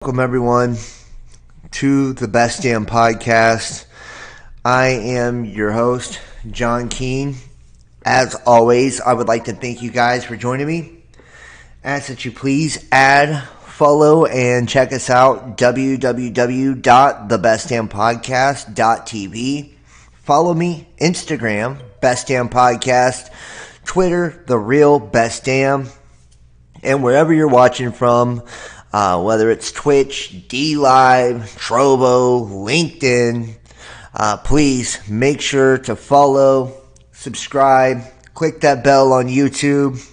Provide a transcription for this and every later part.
Welcome everyone to the Best Damn Podcast. I am your host, John Keene. As always, I would like to thank you guys for joining me. Ask that you please add, follow, and check us out, www.thebestdampodcast.tv. Follow me, Instagram, Best Damn Podcast, Twitter, The Real Best Damn, and wherever you're watching from, whether it's Twitch, DLive, Trovo, LinkedIn, please make sure to follow, subscribe, click that bell on YouTube,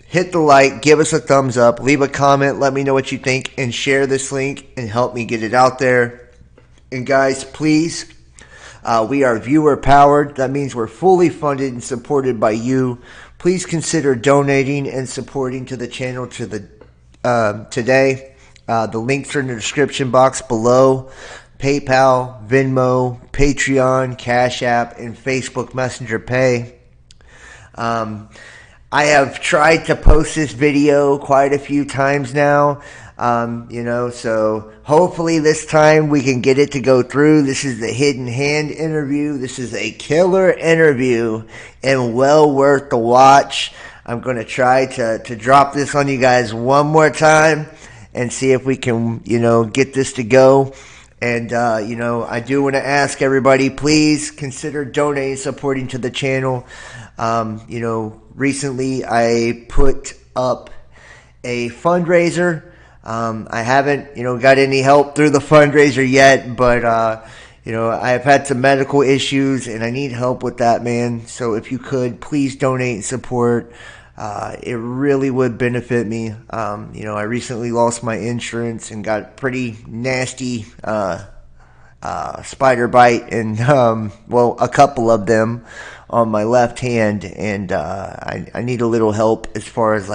hit the like, give us a thumbs up, leave a comment, let me know what you think, and share this link and help me get it out there. And guys, please, we are viewer powered. That means we're fully funded and supported by you. Please consider donating and supporting to the channel today. The links are in the description box below. PayPal, Venmo, Patreon, Cash App, and Facebook Messenger Pay. I have tried to post this video quite a few times now. So hopefully this time we can get it to go through. This is the Hidden Hand interview. This is a killer interview and well worth the watch. I'm going to try to drop this on you guys one more time and see if we can, get this to go. And, I do want to ask everybody, please consider donating, supporting to the channel. Recently I put up a fundraiser. I haven't, got any help through the fundraiser yet, but, I've had some medical issues and I need help with that, man. So if you could, please donate and support. It really would benefit me. I recently lost my insurance and got pretty nasty, spider bite and, a couple of them on my left hand. And, I need a little help as far as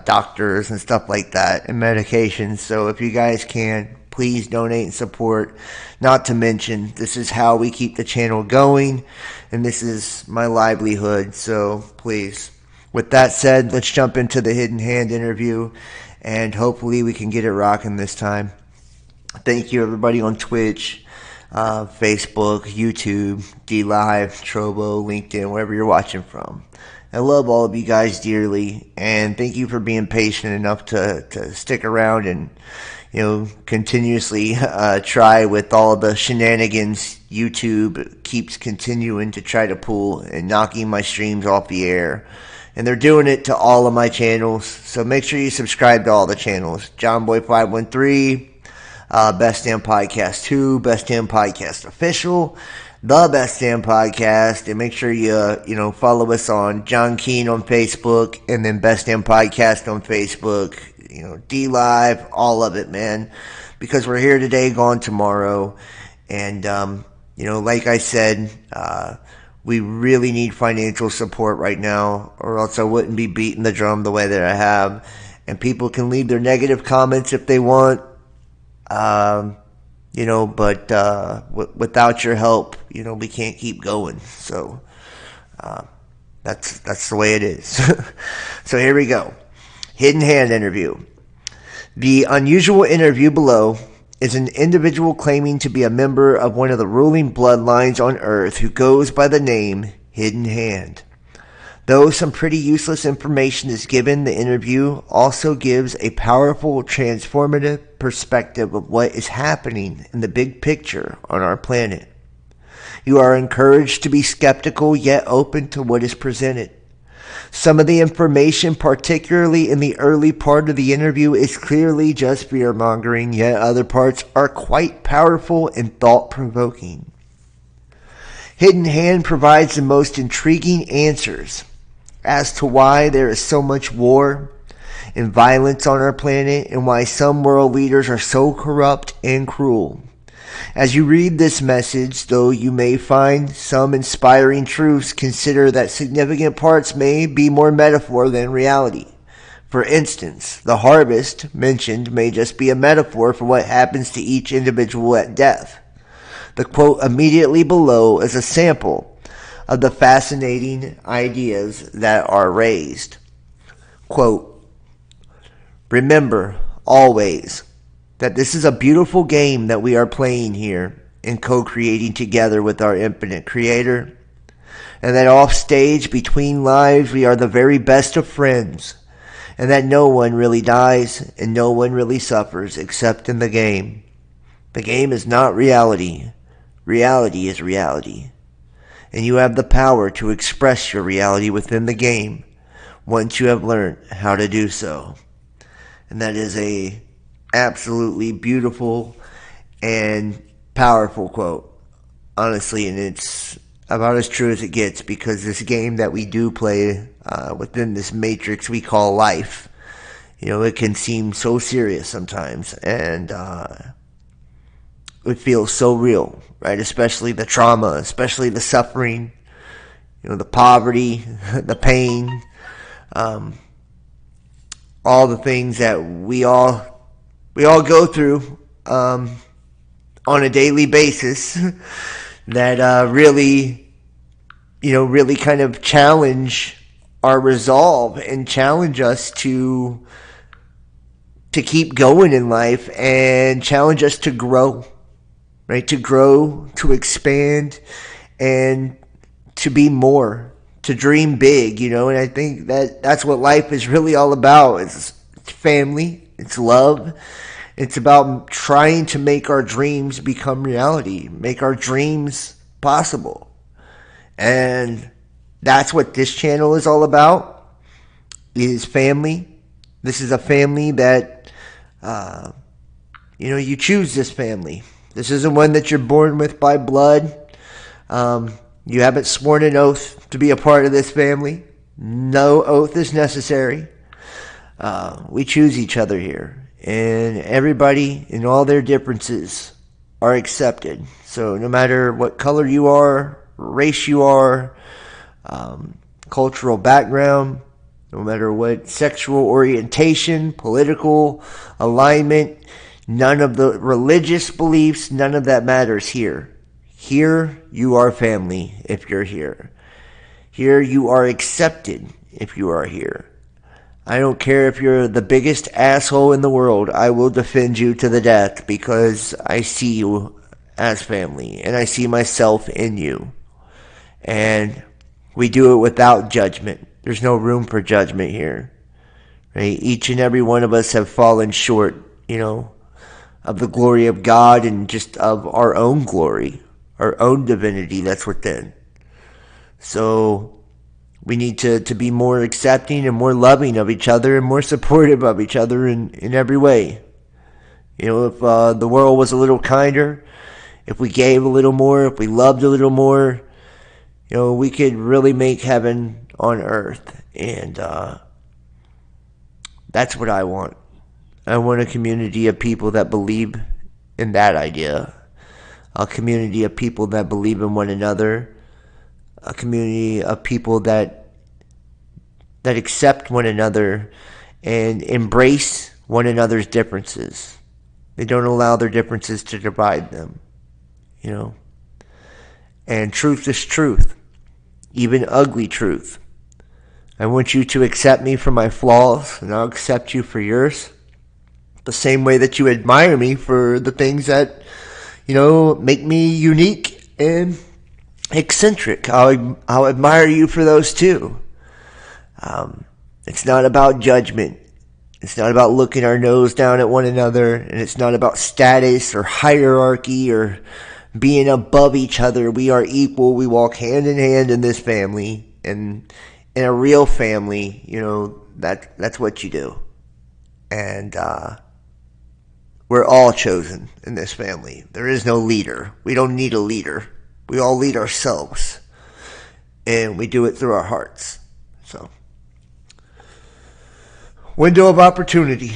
doctors and stuff like that and medications. So if you guys can, please donate and support. Not to mention, this is how we keep the channel going and this is my livelihood. So please. With that said, let's jump into the Hidden Hand interview, and hopefully we can get it rocking this time. Thank you, everybody on Twitch, Facebook, YouTube, DLive, Trovo, LinkedIn, wherever you're watching from. I love all of you guys dearly, and thank you for being patient enough to stick around and, continuously try with all the shenanigans YouTube keeps continuing to try to pull and knocking my streams off the air. And they're doing it to all of my channels. So make sure you subscribe to all the channels. JohnBoy513, Best Damn Podcast 2, Best Damn Podcast Official, The Best Damn Podcast. And make sure you, follow us on John Keene on Facebook. And then Best Damn Podcast on Facebook. DLive, all of it, man. Because we're here today, gone tomorrow. And, like I said, we really need financial support right now, or else I wouldn't be beating the drum the way that I have. And people can leave their negative comments if they want, but without your help, we can't keep going. So that's the way it is. So here we go. Hidden Hand interview. The unusual interview below is an individual claiming to be a member of one of the ruling bloodlines on Earth who goes by the name Hidden Hand. Though some pretty useless information is given, the interview also gives a powerful, transformative perspective of what is happening in the big picture on our planet. You are encouraged to be skeptical yet open to what is presented. Some of the information, particularly in the early part of the interview, is clearly just fear-mongering, yet other parts are quite powerful and thought-provoking. Hidden Hand provides the most intriguing answers as to why there is so much war and violence on our planet and why some world leaders are so corrupt and cruel. As you read this message, though you may find some inspiring truths, consider that significant parts may be more metaphor than reality. For instance, the harvest mentioned may just be a metaphor for what happens to each individual at death. The quote immediately below is a sample of the fascinating ideas that are raised. Quote, "Remember, always, that this is a beautiful game that we are playing here and co-creating together with our infinite creator, and that off stage between lives we are the very best of friends, and that no one really dies and no one really suffers except in the game. The game is not reality. Reality is reality. And you have the power to express your reality within the game once you have learned how to do so. And that is a absolutely beautiful and powerful quote, honestly, and it's about as true as it gets, because this game that we do play within this matrix we call life, it can seem so serious sometimes, and it feels so real, right? Especially the trauma, especially the suffering, the poverty, the pain, all the things that we all go through on a daily basis that really kind of challenge our resolve and challenge us to keep going in life and challenge us to grow, right? To grow, to expand, and to be more, to dream big, and I think that's what life is really all about. It's family, it's love. It's about trying to make our dreams become reality, make our dreams possible. And that's what this channel is all about, is family. This is a family that, you choose this family. This isn't one that you're born with by blood. You haven't sworn an oath to be a part of this family. No oath is necessary. We choose each other here. And everybody in all their differences are accepted. So no matter what color you are, race you are, cultural background, no matter what sexual orientation, political alignment, none of the religious beliefs, none of that matters here. Here you are family if you're here. Here you are accepted if you are here. I don't care if you're the biggest asshole in the world. I will defend you to the death, because I see you as family and I see myself in you. And we do it without judgment. There's no room for judgment here. Right? Each and every one of us have fallen short, of the glory of God and just of our own glory, our own divinity that's within. So we need to be more accepting and more loving of each other and more supportive of each other in every way. If the world was a little kinder, if we gave a little more, if we loved a little more, we could really make heaven on earth. And that's what I want. I want a community of people that believe in that idea. A community of people that believe in one another. A community of people that accept one another and embrace one another's differences. They don't allow their differences to divide them, And truth is truth, even ugly truth. I want you to accept me for my flaws, and I'll accept you for yours. The same way that you admire me for the things that, make me unique and eccentric. I'll admire you for those too. It's not about judgment. It's not about looking our nose down at one another, and it's not about status or hierarchy or being above each other. We are equal. We walk hand in hand in this family, and in a real family, that's what you do. And we're all chosen in this family. There is no leader. We don't need a leader. We all lead ourselves, and we do it through our hearts. So, window of opportunity.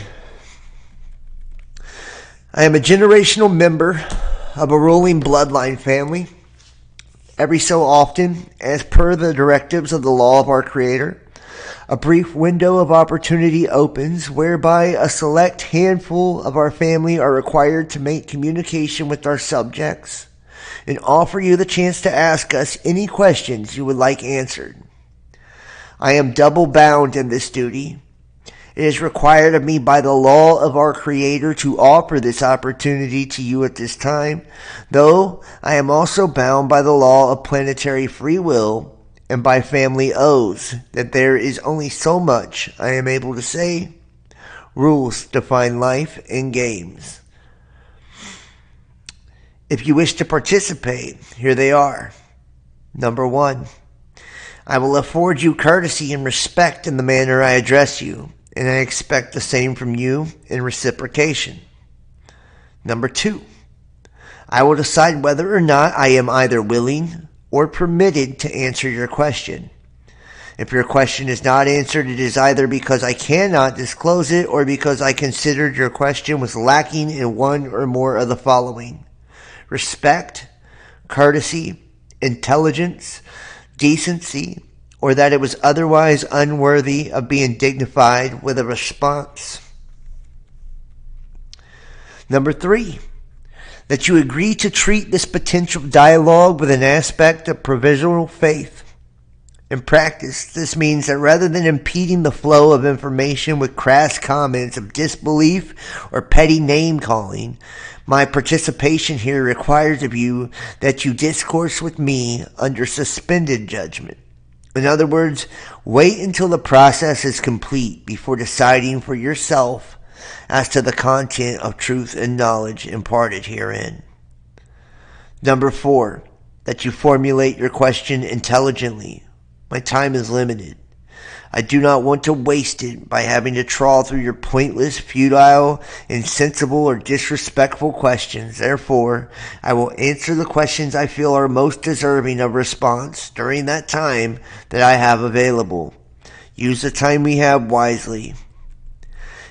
I am a generational member of a ruling bloodline family. Every so often, as per the directives of the law of our Creator, a brief window of opportunity opens whereby a select handful of our family are required to make communication with our subjects and offer you the chance to ask us any questions you would like answered. I am double bound in this duty, It is required of me by the law of our Creator to offer this opportunity to you at this time, though I am also bound by the law of planetary free will and by family oaths that there is only so much I am able to say. Rules define life in games. If you wish to participate, here they are. Number 1, I will afford you courtesy and respect in the manner I address you, and I expect the same from you in reciprocation. Number 2, I will decide whether or not I am either willing or permitted to answer your question. If your question is not answered, it is either because I cannot disclose it or because I considered your question was lacking in one or more of the following: respect, courtesy, intelligence, decency, or that it was otherwise unworthy of being dignified with a response. Number 3, that you agree to treat this potential dialogue with an aspect of provisional faith. In practice, this means that rather than impeding the flow of information with crass comments of disbelief or petty name-calling, my participation here requires of you that you discourse with me under suspended judgment. In other words, wait until the process is complete before deciding for yourself as to the content of truth and knowledge imparted herein. Number 4, that you formulate your question intelligently. My time is limited. I do not want to waste it by having to trawl through your pointless, futile, insensible, or disrespectful questions. Therefore, I will answer the questions I feel are most deserving of response during that time that I have available. Use the time we have wisely.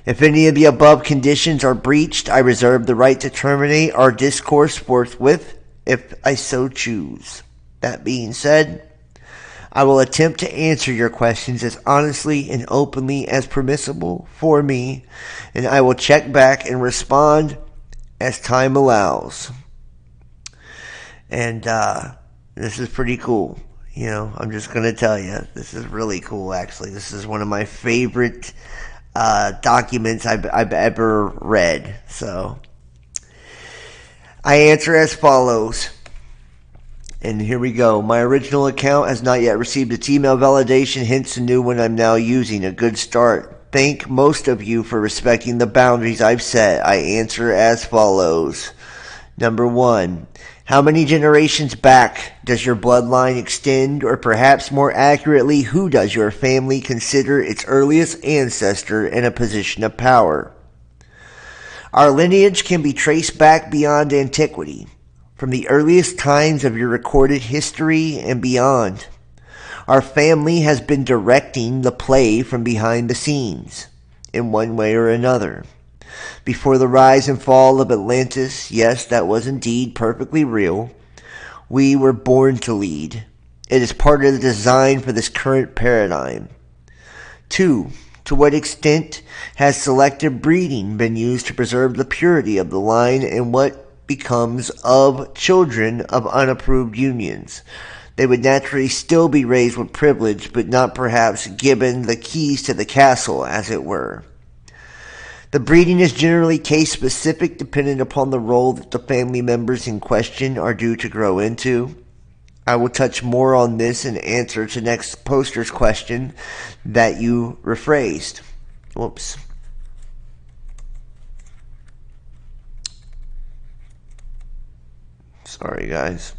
If any of the above conditions are breached, I reserve the right to terminate our discourse forthwith if I so choose. That being said, I will attempt to answer your questions as honestly and openly as permissible for me, and I will check back and respond as time allows. And this is pretty cool. You know, I'm just going to tell you, this is really cool, actually. This is one of my favorite documents I've ever read. So, I answer as follows. And here we go. My original account has not yet received its email validation, hence the new one I'm now using. A good start. Thank most of you for respecting the boundaries I've set. I answer as follows. Number 1. How many generations back does your bloodline extend, or perhaps more accurately, who does your family consider its earliest ancestor in a position of power? Our lineage can be traced back beyond antiquity, from the earliest times of your recorded history and beyond. Our family has been directing the play from behind the scenes, in one way or another. Before the rise and fall of Atlantis, yes, that was indeed perfectly real, we were born to lead. It is part of the design for this current paradigm. 2. To what extent has selective breeding been used to preserve the purity of the line, and what becomes of children of unapproved unions? They would naturally still be raised with privilege, but not perhaps given the keys to the castle, as it were. The breeding is generally case-specific, dependent upon the role that the family members in question are due to grow into. I will touch more on this in answer to next poster's question that you rephrased. Whoops. Sorry, guys.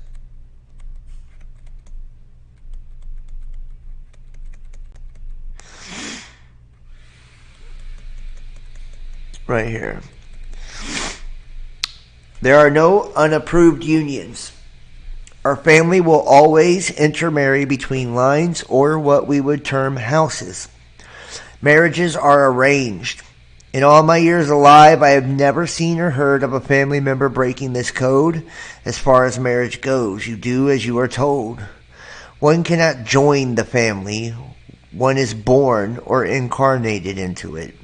Right here. There are no unapproved unions. Our family will always intermarry between lines, or what we would term houses. Marriages are arranged. In all my years alive, I have never seen or heard of a family member breaking this code. As far as marriage goes, you do as you are told. One cannot join the family. One is born or incarnated into it.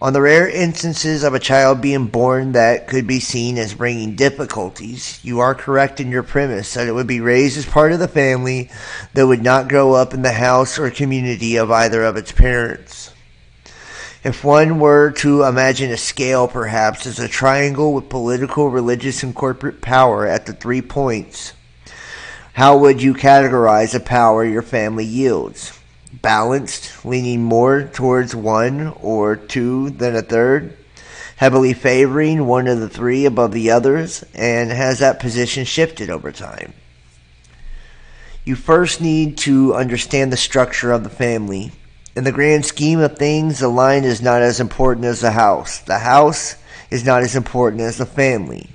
On the rare instances of a child being born that could be seen as bringing difficulties, you are correct in your premise that it would be raised as part of the family that would not grow up in the house or community of either of its parents. If one were to imagine a scale perhaps as a triangle with political, religious, and corporate power at the 3 points, how would you categorize the power your family yields? Balanced, leaning more towards 1 or 2 than a third? Heavily favoring one of the 3 above the others? And has that position shifted over time? You first need to understand the structure of the family. In the grand scheme of things, the line is not as important as the house. The house is not as important as the family.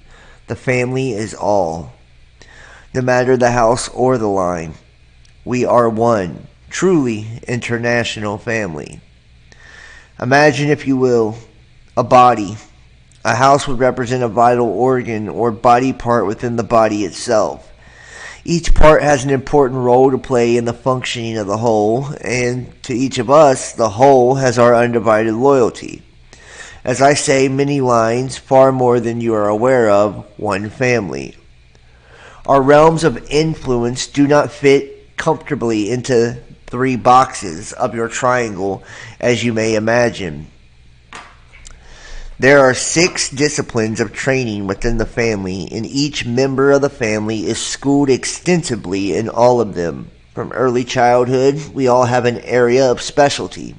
The family is all. No matter the house or the line, we are one, truly international family. Imagine, if you will, a body. A house would represent a vital organ or body part within the body itself. Each part has an important role to play in the functioning of the whole, and to each of us, the whole has our undivided loyalty. As I say, many lines, far more than you are aware of, one family. Our realms of influence do not fit comfortably into 3 boxes of your triangle, as you may imagine. There are 6 disciplines of training within the family, and each member of the family is schooled extensively in all of them. From early childhood, we all have an area of specialty.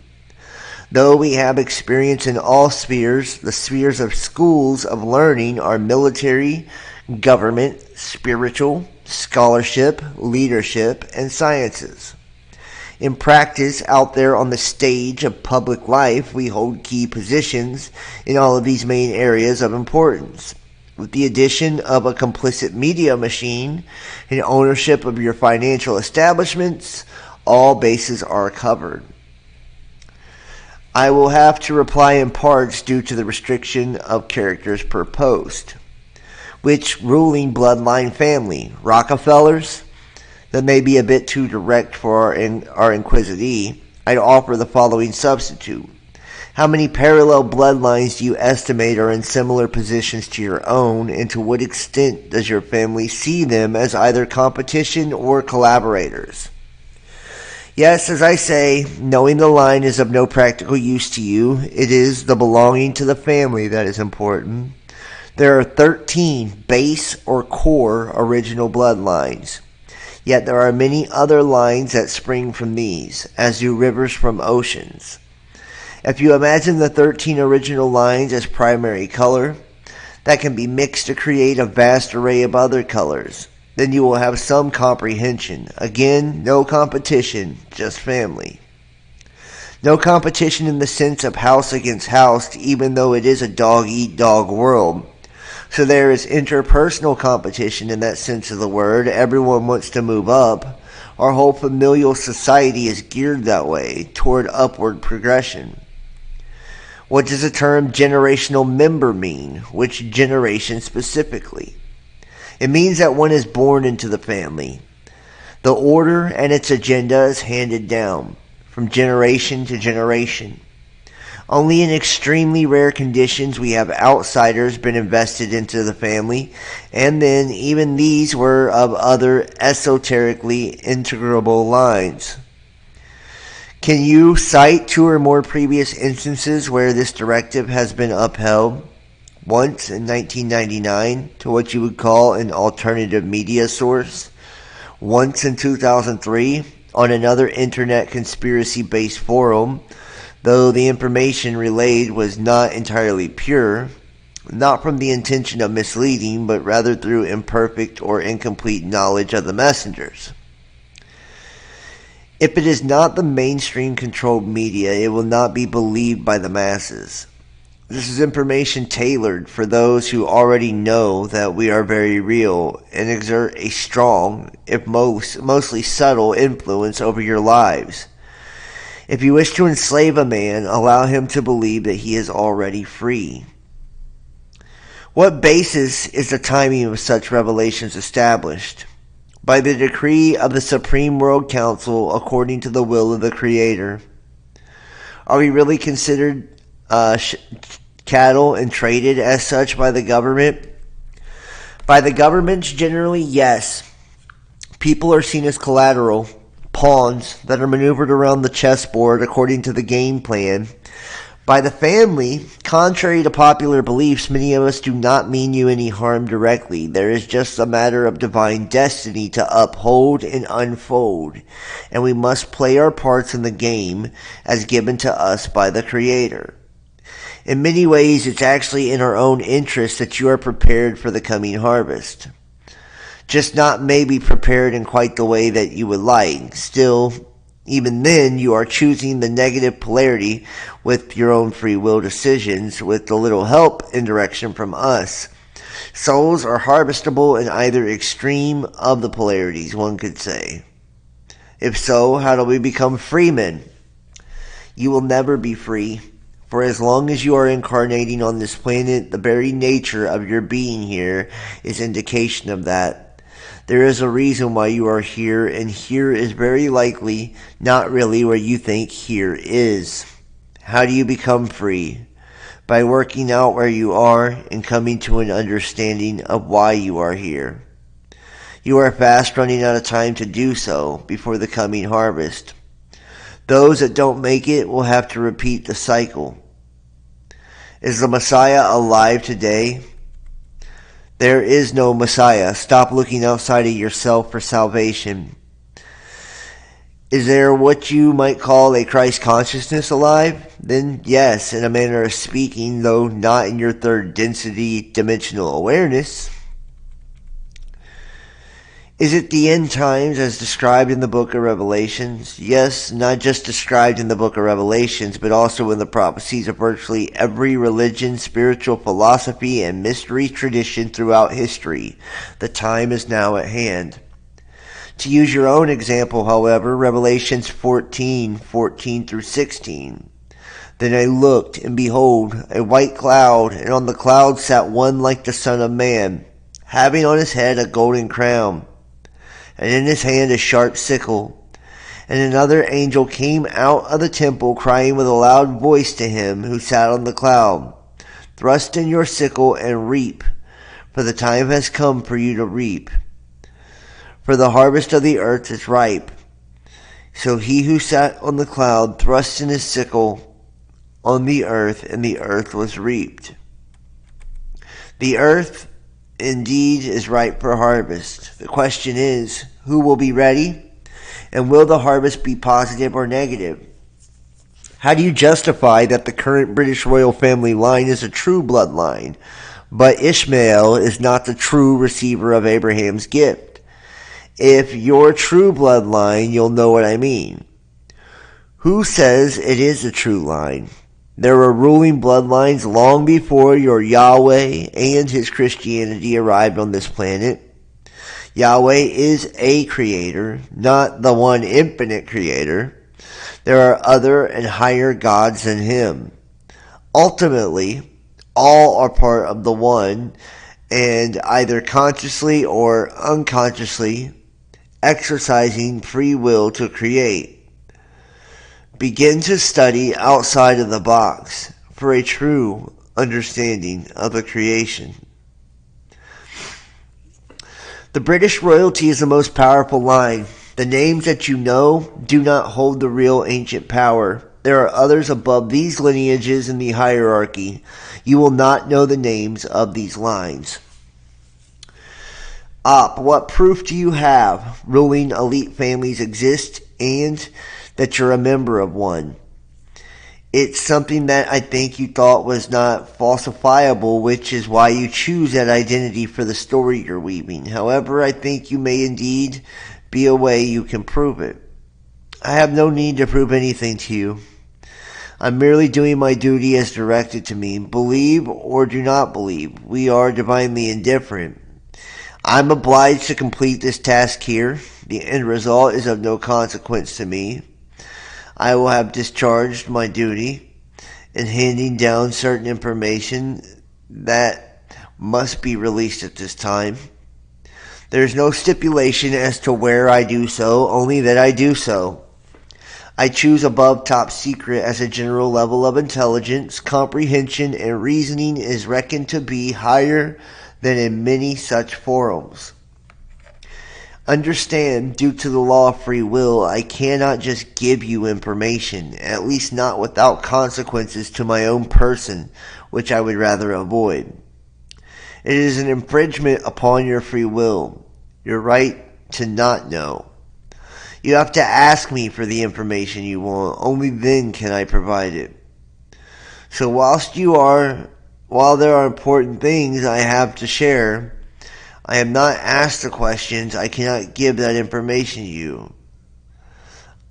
Though we have experience in all spheres, the spheres of schools of learning are military, government, spiritual, scholarship, leadership, and sciences. In practice, out there on the stage of public life, we hold key positions in all of these main areas of importance. With the addition of a complicit media machine and ownership of your financial establishments, all bases are covered. I will have to reply in parts due to the restriction of characters per post. Which ruling bloodline family? Rockefellers? That may be a bit too direct for our inquisitee. I'd offer the following substitute. How many parallel bloodlines do you estimate are in similar positions to your own, and to what extent does your family see them as either competition or collaborators? Yes, as I say, knowing the line is of no practical use to you. It is the belonging to the family that is important. There are 13 base or core original bloodlines. Yet there are many other lines that spring from these, as do rivers from oceans. If you imagine the 13 original lines as primary color, that can be mixed to create a vast array of other colors. Then you will have some comprehension. Again, no competition, just family. No competition in the sense of house against house, even though it is a dog-eat-dog world. So there is interpersonal competition in that sense of the word. Everyone wants to move up. Our whole familial society is geared that way, toward upward progression. What does the term generational member mean? Which generation specifically? It means that one is born into the family. The order and its agenda is handed down from generation to generation. Only in extremely rare conditions we have outsiders been invested into the family, and then even these were of other esoterically integrable lines. Can you cite 2 or more previous instances where this directive has been upheld? Once in 1999 to what you would call an alternative media source. Once in 2003 on another internet conspiracy-based forum, though the information relayed was not entirely pure, not from the intention of misleading, but rather through imperfect or incomplete knowledge of the messengers. If it is not the mainstream controlled media, it will not be believed by the masses. This is information tailored for those who already know that we are very real and exert a strong, if mostly subtle, influence over your lives. If you wish to enslave a man, allow him to believe that he is already free. What basis is the timing of such revelations established? By the decree of the Supreme World Council according to the will of the Creator. Are we really considered cattle and traded as such by the government? By the governments generally, yes. People are seen as collateral, pawns that are maneuvered around the chessboard according to the game plan. By the family, contrary to popular beliefs, many of us do not mean you any harm directly. There is just a matter of divine destiny to uphold and unfold, and we must play our parts in the game as given to us by the Creator. In many ways, it's actually in our own interest that you are prepared for the coming harvest. Just not maybe prepared in quite the way that you would like. Still, even then, you are choosing the negative polarity with your own free will decisions with a little help and direction from us. Souls are harvestable in either extreme of the polarities, one could say. If so, how do we become freemen? You will never be free, for as long as you are incarnating on this planet, the very nature of your being here is indication of that. There is a reason why you are here, and here is very likely not really where you think here is. How do you become free? By working out where you are and coming to an understanding of why you are here. You are fast running out of time to do so before the coming harvest. Those that don't make it will have to repeat the cycle. Is the Messiah alive today? There is no Messiah. Stop looking outside of yourself for salvation. Is there what you might call a Christ consciousness alive? Then yes, in a manner of speaking, though not in your third density dimensional awareness. Is it the end times as described in the book of Revelations? Yes, not just described in the book of Revelations, but also in the prophecies of virtually every religion, spiritual philosophy, and mystery tradition throughout history. The time is now at hand. To use your own example, however, Revelations 14 through 16. Then I looked, and behold, a white cloud, and on the cloud sat one like the Son of Man, having on his head a golden crown, and in his hand a sharp sickle. And another angel came out of the temple, crying with a loud voice to him who sat on the cloud, Thrust in your sickle and reap, for the time has come for you to reap. For the harvest of the earth is ripe. So he who sat on the cloud thrust in his sickle on the earth, and the earth was reaped. The earth indeed is ripe for harvest. The question is, who will be ready? And will the harvest be positive or negative? How do you justify that the current British royal family line is a true bloodline, but Ishmael is not the true receiver of Abraham's gift? If you're true bloodline, you'll know what I mean. Who says it is a true line? There were ruling bloodlines long before your Yahweh and his Christianity arrived on this planet. Yahweh is a creator, not the one infinite creator. There are other and higher gods than him. Ultimately, all are part of the one, and either consciously or unconsciously exercising free will to create. Begin to study outside of the box for a true understanding of the creation. The British royalty is the most powerful line. The names that you know do not hold the real ancient power. There are others above these lineages in the hierarchy. You will not know the names of these lines. What proof do you have ruling elite families exist and that you're a member of one? It's something that I think you thought was not falsifiable, which is why you choose that identity for the story you're weaving. However, I think you may indeed be a way you can prove it. I have no need to prove anything to you. I'm merely doing my duty as directed to me. Believe or do not believe. We are divinely indifferent. I'm obliged to complete this task here. The end result is of no consequence to me. I will have discharged my duty in handing down certain information that must be released at this time. There is no stipulation as to where I do so, only that I do so. I choose above top secret as a general level of intelligence, comprehension, and reasoning is reckoned to be higher than in many such forums. Understand, due to the law of free will, I cannot just give you information, at least not without consequences to my own person, which I would rather avoid. It is an infringement upon your free will, your right to not know. You have to ask me for the information you want. Only then can I provide it. So while there are important things I have to share, I am not asked the questions. I cannot give that information to you.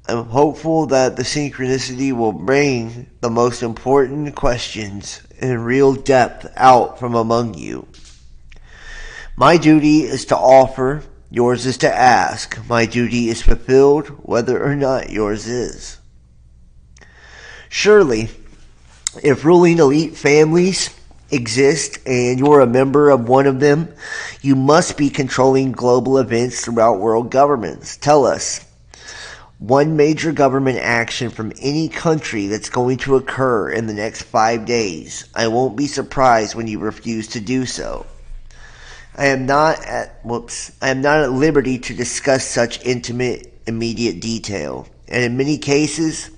I'm hopeful that the synchronicity will bring the most important questions in real depth out from among you. My duty is to offer. Yours is to ask. My duty is fulfilled, whether or not yours is. Surely, if ruling elite families exist and you're a member of one of them, you must be controlling global events throughout world governments. Tell us one major government action from any country that's going to occur in the next 5 days. I won't be surprised when you refuse to do so. I am not at liberty to discuss such intimate, immediate detail, and in many cases,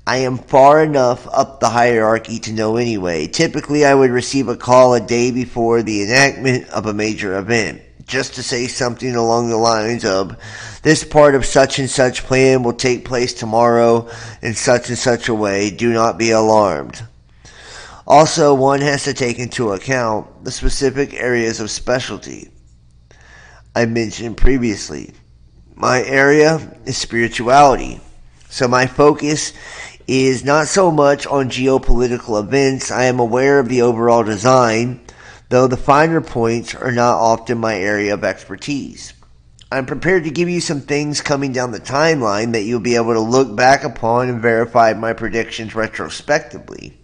I am far enough up the hierarchy to know anyway. Typically, I would receive a call a day before the enactment of a major event, just to say something along the lines of, this part of such and such plan will take place tomorrow in such and such a way. Do not be alarmed. Also, one has to take into account the specific areas of specialty I mentioned previously. My area is spirituality, so my focus is not so much on geopolitical events. I am aware of the overall design, though the finer points are not often my area of expertise. I'm prepared to give you some things coming down the timeline that you'll be able to look back upon and verify my predictions retrospectively.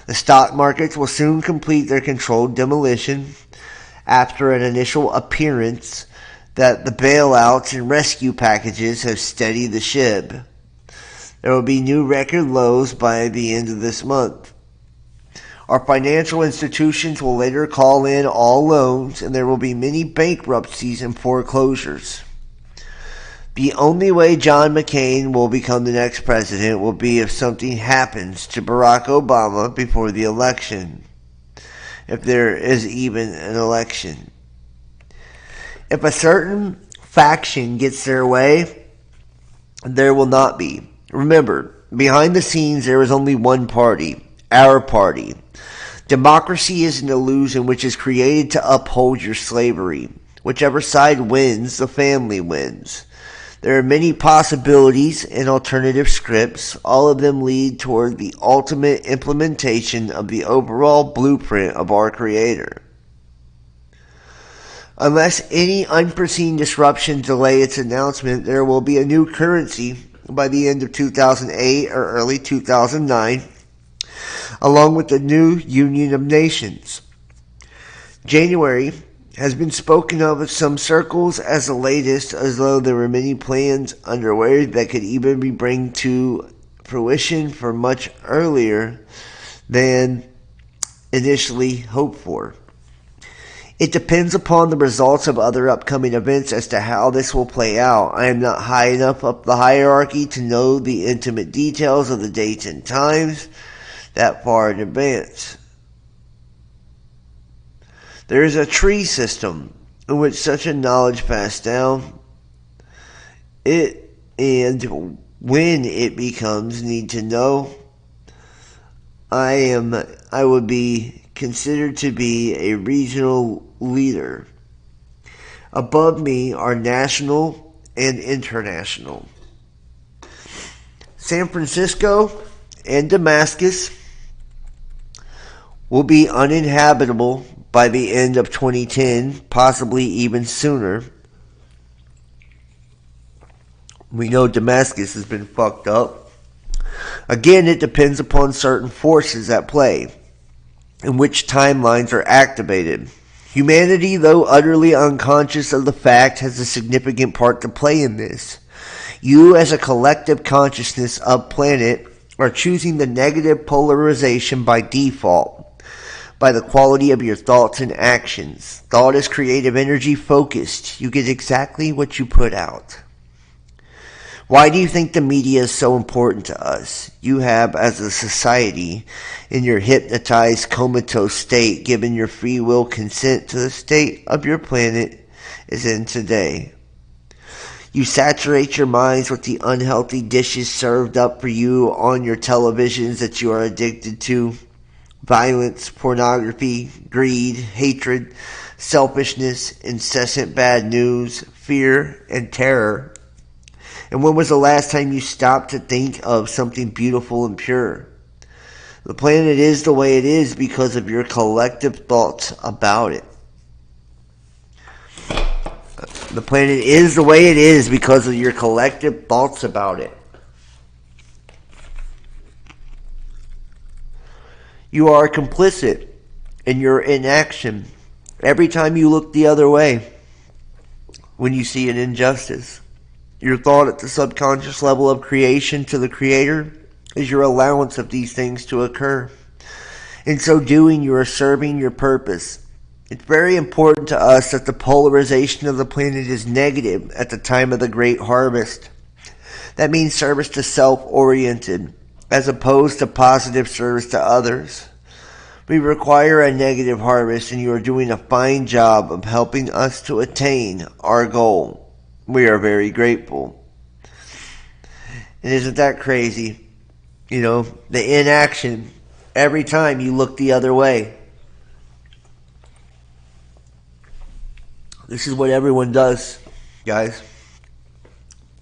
The stock markets will soon complete their controlled demolition after an initial appearance that the bailouts and rescue packages have steadied the ship. There will be new record lows by the end of this month. Our financial institutions will later call in all loans, and there will be many bankruptcies and foreclosures. The only way John McCain will become the next president will be if something happens to Barack Obama before the election, if there is even an election. If a certain faction gets their way, there will not be. Remember, behind the scenes there is only one party, our party. Democracy is an illusion which is created to uphold your slavery. Whichever side wins, the family wins. There are many possibilities and alternative scripts. All of them lead toward the ultimate implementation of the overall blueprint of our Creator. Unless any unforeseen disruption delay its announcement, there will be a new currency by the end of 2008 or early 2009, along with the new Union of Nations. January has been spoken of in some circles as the latest, as though there were many plans underway that could even be bring to fruition for much earlier than initially hoped for. It depends upon the results of other upcoming events as to how this will play out. I am not high enough up the hierarchy to know the intimate details of the dates and times that far in advance. There is a tree system in which such a knowledge passed down. It and when it becomes need to know, I would be considered to be a regional leader. Above me are national and international. San Francisco and Damascus will be uninhabitable by the end of 2010, possibly even sooner. We know Damascus has been fucked up. Again, it depends upon certain forces at play, in which timelines are activated. Humanity, though utterly unconscious of the fact, has a significant part to play in this. You, as a collective consciousness of planet, are choosing the negative polarization by default. by the quality of your thoughts and actions. Thought is creative energy focused. You get exactly what you put out. Why do you think the media is so important to us? You have, as a society, in your hypnotized, comatose state, given your free will consent to the state of your planet is in today. You saturate your minds with the unhealthy dishes served up for you on your televisions that you are addicted to. Violence, pornography, greed, hatred, selfishness, incessant bad news, fear, and terror. And when was the last time you stopped to think of something beautiful and pure? The planet is the way it is because of your collective thoughts about it. The planet is the way it is because of your collective thoughts about it. You are complicit in your inaction every time you look the other way when you see an injustice. Your thought at the subconscious level of creation to the Creator is your allowance of these things to occur. In so doing, you are serving your purpose. It's very important to us that the polarization of the planet is negative at the time of the great harvest. That means service to self-oriented, as opposed to positive service to others. We require a negative harvest, and you are doing a fine job of helping us to attain our goal. We are very grateful. And isn't that crazy? You know, the inaction every time you look the other way. This is what everyone does, guys.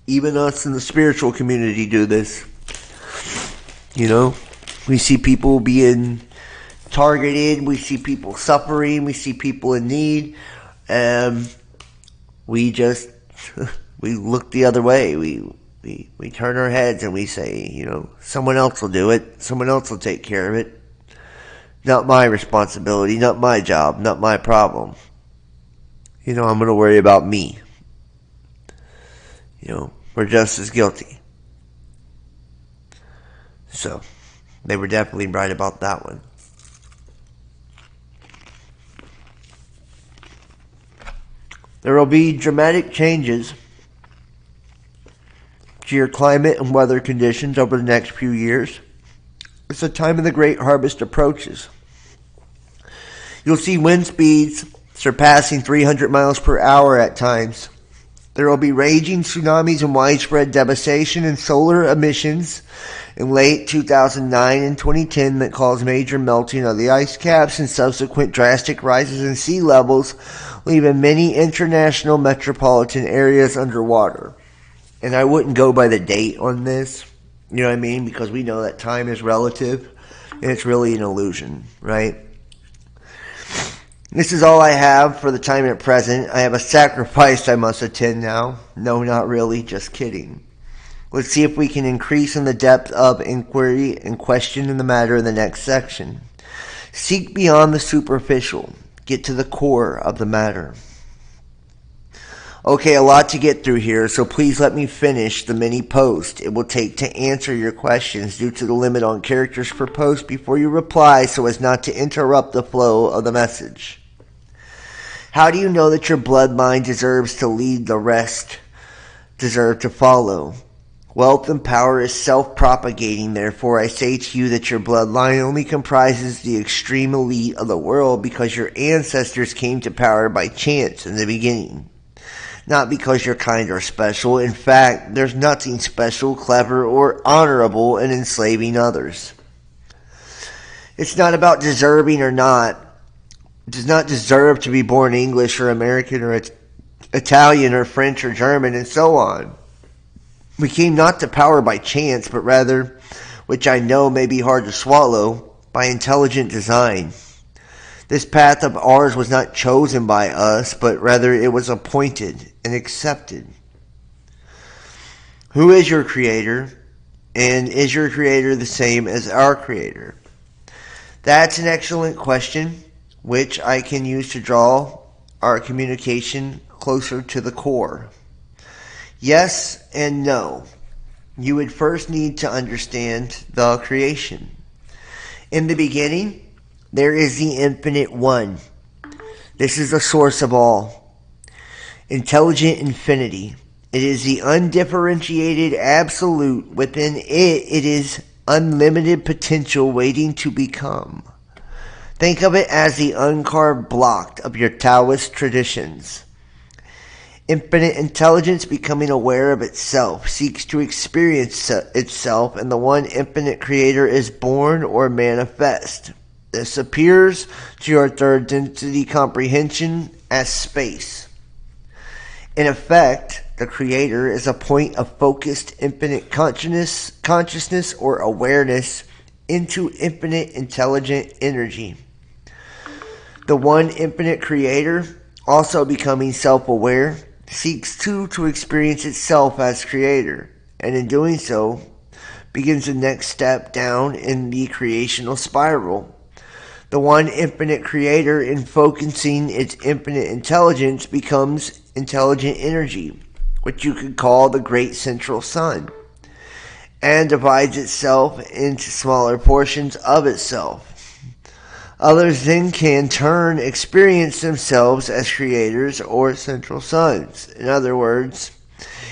Even us in the spiritual community do this. You know, we see people being targeted, we see people suffering, we see people in need, and we just we look the other way. We turn our heads and we say, you know, someone else will do it. Someone else will take care of it. Not my responsibility, not my job, not my problem. You know, I'm going to worry about me. You know, we're just as guilty. So, they were definitely right about that one. There will be dramatic changes to your climate and weather conditions over the next few years as the time of the great harvest approaches. You'll see wind speeds surpassing 300 miles per hour at times. There will be raging tsunamis and widespread devastation and solar emissions in late 2009 and 2010 that caused major melting of the ice caps and subsequent drastic rises in sea levels, leaving many international metropolitan areas underwater. And I wouldn't go by the date on this, you know what I mean? Because we know that time is relative and it's really an illusion, right? This is all I have for the time at present. I have a sacrifice I must attend now. No, not really, just kidding. Let's see if we can increase in the depth of inquiry and question in the matter in the next section. Seek beyond the superficial. Get to the core of the matter. Okay, a lot to get through here, so please let me finish the mini post it will take to answer your questions due to the limit on characters per post before you reply so as not to interrupt the flow of the message. How do you know that your bloodline deserves to lead, the rest deserve to follow? Wealth and power is self-propagating, therefore I say to you that your bloodline only comprises the extreme elite of the world because your ancestors came to power by chance in the beginning. Not because you're kind or special. In fact, there's nothing special, clever, or honorable in enslaving others. It's not about deserving or not. It does not deserve to be born English or American or Italian or French or German and so on. We came not to power by chance, but rather, which I know may be hard to swallow, by intelligent design. This path of ours was not chosen by us, but rather it was appointed and accepted. Who is your Creator? And is your Creator the same as our Creator? That's an excellent question, which I can use to draw our communication closer to the core. Yes and no. You would first need to understand the creation. In the beginning, there is the infinite one. This is the source of all. Intelligent infinity. It is the undifferentiated absolute. Within it, it is unlimited potential waiting to become. Think of it as the uncarved block of your Taoist traditions. Infinite intelligence, becoming aware of itself, seeks to experience itself, and the one infinite creator is born or manifest. This appears to your third density comprehension as space. In effect, the creator is a point of focused infinite consciousness or awareness into infinite intelligent energy. The one infinite creator, also becoming self-aware, seeks to experience itself as creator, and in doing so, begins the next step down in the creational spiral. The one infinite creator, in focusing its infinite intelligence, becomes intelligent energy, which you could call the great central sun, and divides itself into smaller portions of itself. Others then can turn experience themselves as creators or central suns. In other words,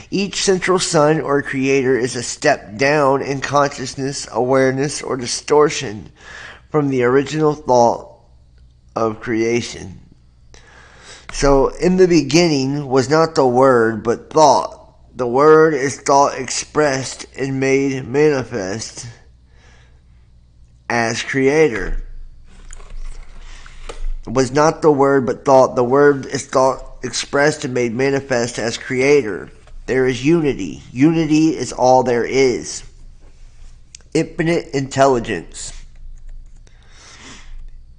each central sun or creator is a step down in consciousness, awareness, or distortion from the original thought of creation. So, in the beginning was not the Word, but thought. The Word is thought expressed and made manifest as creator. It was not the Word, but thought. The Word is thought expressed and made manifest as creator. There is unity. Unity is all there is. Infinite intelligence.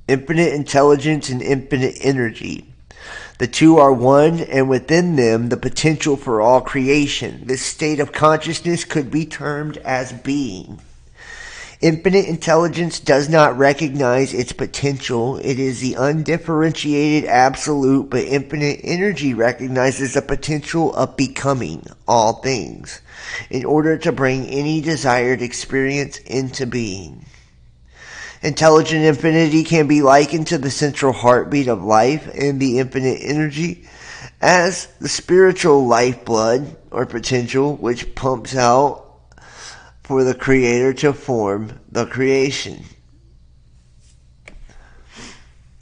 Infinite intelligence and infinite energy. The two are one, and within them the potential for all creation. This state of consciousness could be termed as being. Infinite intelligence does not recognize its potential. It is the undifferentiated absolute, but infinite energy recognizes the potential of becoming all things in order to bring any desired experience into being. Intelligent infinity can be likened to the central heartbeat of life and the infinite energy as the spiritual lifeblood or potential which pumps out for the creator to form the creation.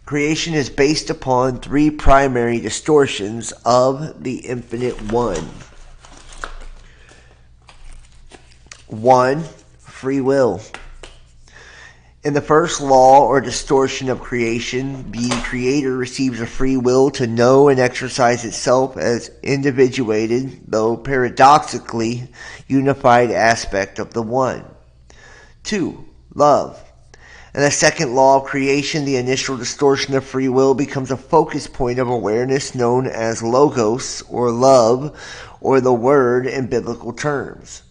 Creation is based upon three primary distortions of the infinite one. 1. Free will. In the first law or distortion of creation, the creator receives a free will to know and exercise itself as individuated, though paradoxically unified aspect of the one. 2. Love. In the second law of creation, the initial distortion of free will becomes a focus point of awareness known as logos or love or the word in biblical terms.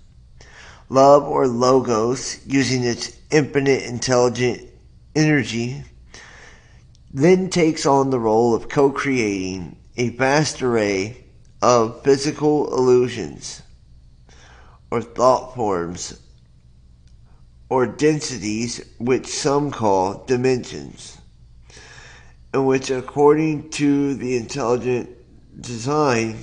Love or logos, using its infinite intelligent energy, then takes on the role of co-creating a vast array of physical illusions or thought forms or densities which some call dimensions, and which according to the intelligent design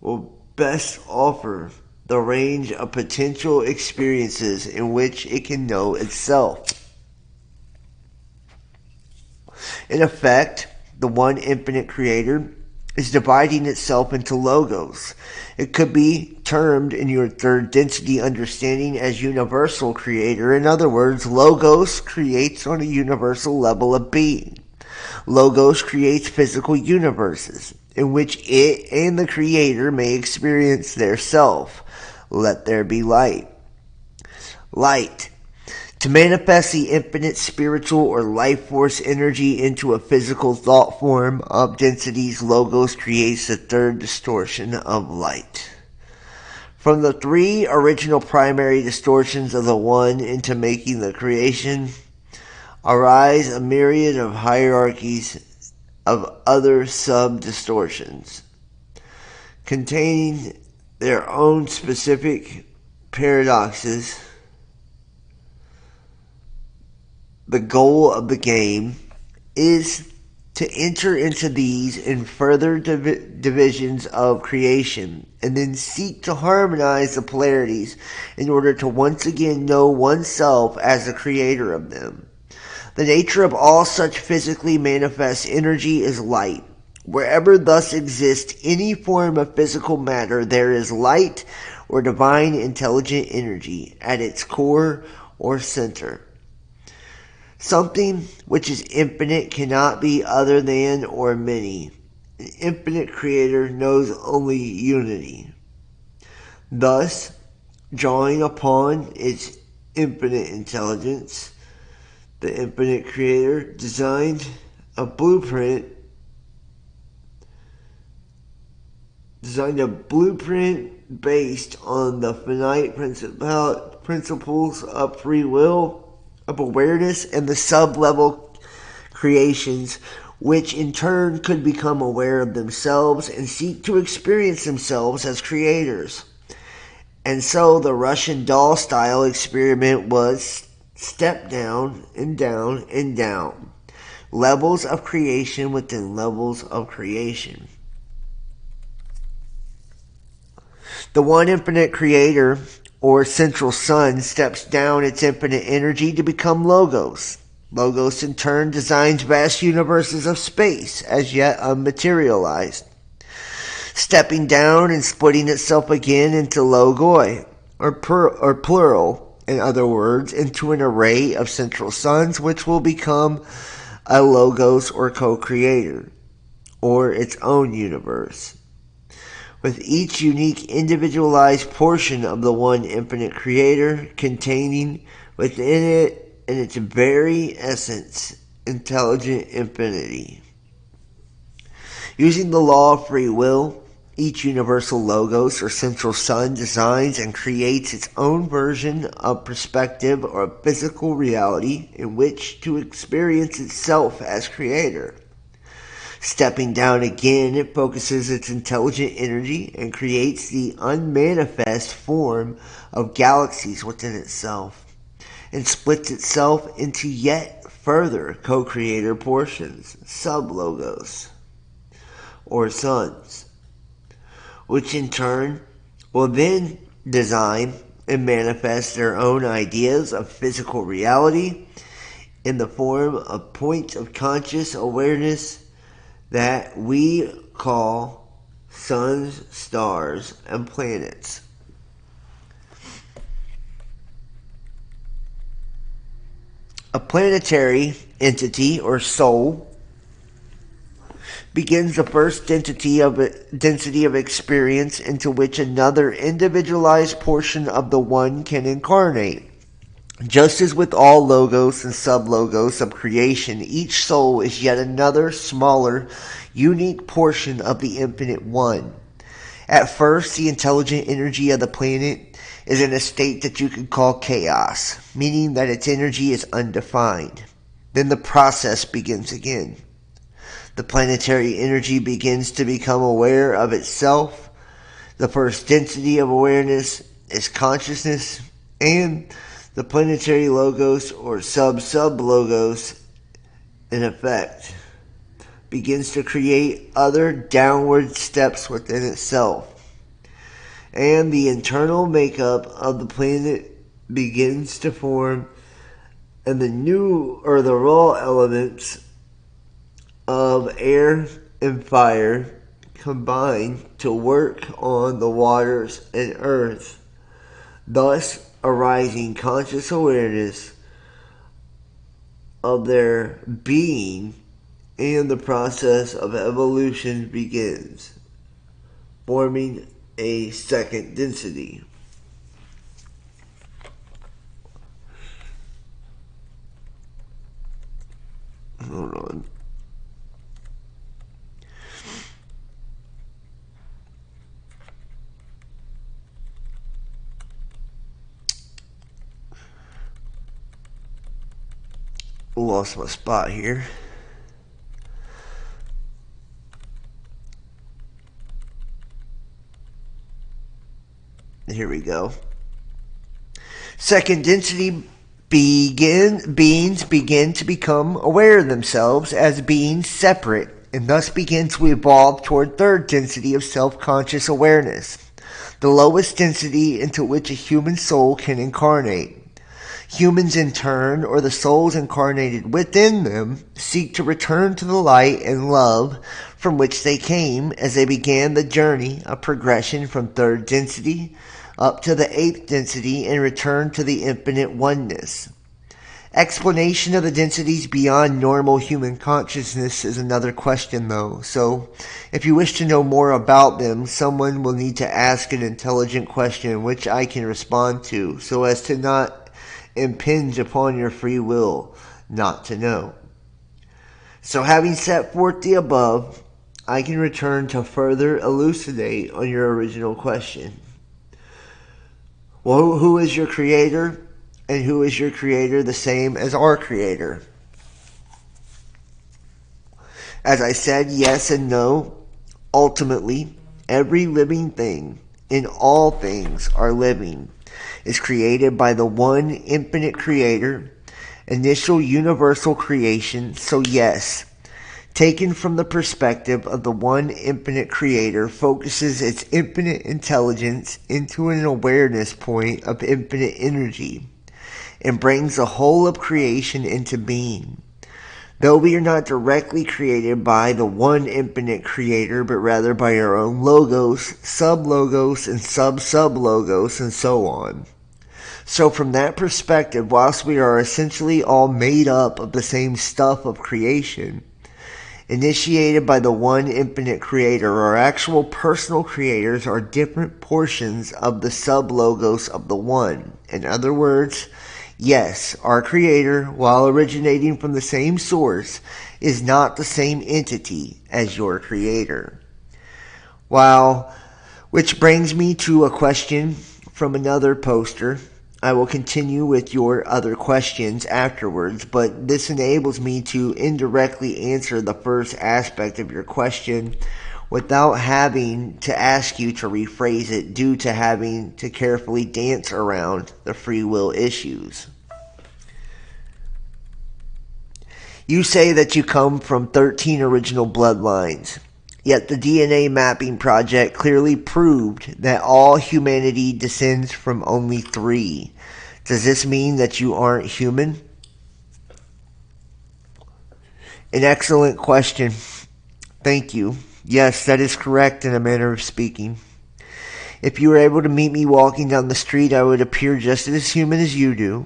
will best offer the range of potential experiences in which it can know itself. In effect, the one infinite creator is dividing itself into logos. It could be termed in your third density understanding as universal creator. In other words, logos creates on a universal level of being. Logos creates physical universes in which it and the creator may experience their self. Let there be light. Light. To manifest the infinite spiritual or life force energy into a physical thought form of densities, logos creates the third distortion of light. From the three original primary distortions of the one into making the creation, arise a myriad of hierarchies of other sub-distortions, containing their own specific paradoxes The goal of the game is to enter into these and further divisions of creation, and then seek to harmonize the polarities in order to once again know oneself as the creator of them. The nature of all such physically manifest energy is light. Wherever thus exists any form of physical matter, there is light or divine intelligent energy at its core or center. Something which is infinite cannot be other than or many. An infinite creator knows only unity. Thus, drawing upon its infinite intelligence, the infinite creator designed a blueprint based on the finite principles of free will, of awareness, and the sub-level creations, which in turn could become aware of themselves and seek to experience themselves as creators. And so the Russian doll style experiment was step down and down and down. Levels of creation within levels of creation. The one infinite creator, or central sun, steps down its infinite energy to become Logos. Logos in turn designs vast universes of space, as yet unmaterialized, stepping down and splitting itself again into Logoi, or plural, in other words, into an array of central suns, which will become a Logos or co-creator, or its own universe, with each unique individualized portion of the one infinite creator containing within it, in its very essence, intelligent infinity. Using the law of free will, each universal Logos or central sun designs and creates its own version of perspective or physical reality in which to experience itself as creator. Stepping down again, it focuses its intelligent energy and creates the unmanifest form of galaxies within itself, and splits itself into yet further co-creator portions, sub-logos, or suns, which in turn will then design and manifest their own ideas of physical reality in the form of points of conscious awareness that we call suns, stars, and planets. A planetary entity or soul begins the first density of experience into which another individualized portion of the one can incarnate. Just as with all logos and sub-logos of creation, each soul is yet another smaller, unique portion of the infinite one. At first, the intelligent energy of the planet is in a state that you could call chaos, meaning that its energy is undefined. Then the process begins again. The planetary energy begins to become aware of itself. The first density of awareness is consciousness, and the planetary logos or sub-logos, in effect, begins to create other downward steps within itself. And the internal makeup of the planet begins to form, and the new or the raw elements of air and fire combine to work on the waters and earth, thus arising conscious awareness of their being, and the process of evolution begins, forming a second density. Hold on. Lost my spot here. Here we go. Second density Beings begin to become aware of themselves as being separate, and thus begin to evolve toward third density of self-conscious awareness, the lowest density into which a human soul can incarnate. Humans in turn, or the souls incarnated within them, seek to return to the light and love from which they came as they began the journey of progression from third density up to the eighth density and return to the infinite oneness. Explanation of the densities beyond normal human consciousness is another question, though. So, if you wish to know more about them, someone will need to ask an intelligent question which I can respond to, so as to not impinge upon your free will not to know. So, having set forth the above, I can return to further elucidate on your original question. Well, who is your creator? And who is your creator the same as our creator? As I said, yes and no. Ultimately, every living thing in all things are living is created by the one infinite creator, initial universal creation. So yes, taken from the perspective of the one infinite creator, focuses its infinite intelligence into an awareness point of infinite energy and brings the whole of creation into being. Though we are not directly created by the one infinite creator, but rather by our own logos, sub-logos, and sub-sub-logos, and so on. So from that perspective, whilst we are essentially all made up of the same stuff of creation, initiated by the one infinite creator, our actual personal creators are different portions of the sub-logos of the one. In other words, yes, our creator, while originating from the same source, is not the same entity as your creator. Which brings me to a question from another poster. I will continue with your other questions afterwards, but this enables me to indirectly answer the first aspect of your question without having to ask you to rephrase it due to having to carefully dance around the free will issues. You say that you come from 13 original bloodlines, yet the DNA mapping project clearly proved that all humanity descends from only 3. Does this mean that you aren't human? An excellent question. Thank you. Yes, that is correct in a manner of speaking. If you were able to meet me walking down the street, I would appear just as human as you do.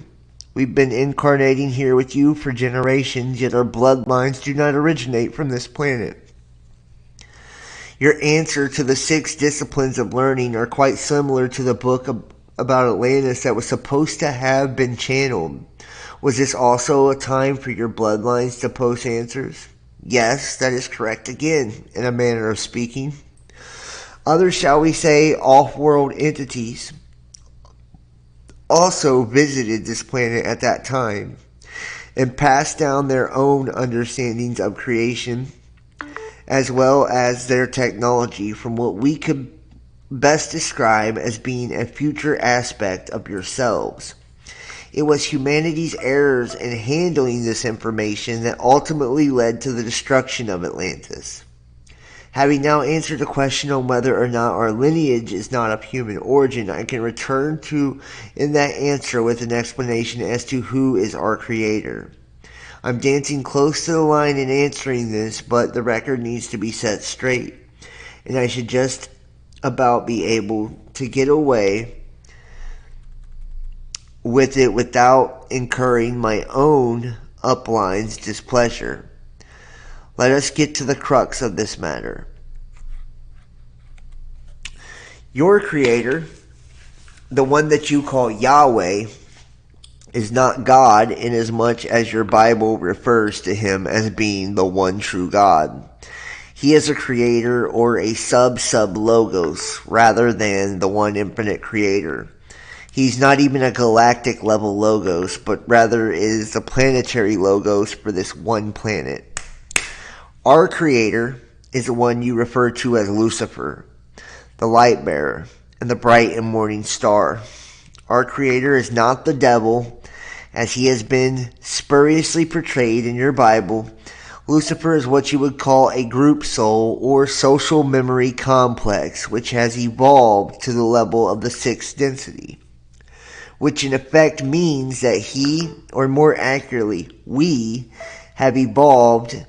We've been incarnating here with you for generations, yet our bloodlines do not originate from this planet. Your answer to the 6 disciplines of learning are quite similar to the book about Atlantis that was supposed to have been channeled. Was this also a time for your bloodlines to post answers? Yes, that is correct again, in a manner of speaking. Other, shall we say, off-world entities also visited this planet at that time and passed down their own understandings of creation as well as their technology from what we could best describe as being a future aspect of yourselves. It was humanity's errors in handling this information that ultimately led to the destruction of Atlantis. Having now answered the question on whether or not our lineage is not of human origin, I can return to in that answer with an explanation as to who is our creator. I'm dancing close to the line in answering this, but the record needs to be set straight, and I should just about be able to get away with it without incurring my own upline's displeasure. Let us get to the crux of this matter. Your creator, the one that you call Yahweh, is not God inasmuch as your Bible refers to him as being the one true God. He is a creator or a sub-logos rather than the one infinite creator. He's not even a galactic level logos, but rather is the planetary logos for this one planet. Our creator is the one you refer to as Lucifer, the light bearer, and the bright and morning star. Our creator is not the devil, As he has been spuriously portrayed in your Bible, Lucifer is what you would call a group soul or social memory complex, which has evolved to the level of the sixth density, which in effect means that he, or more accurately, we, have evolved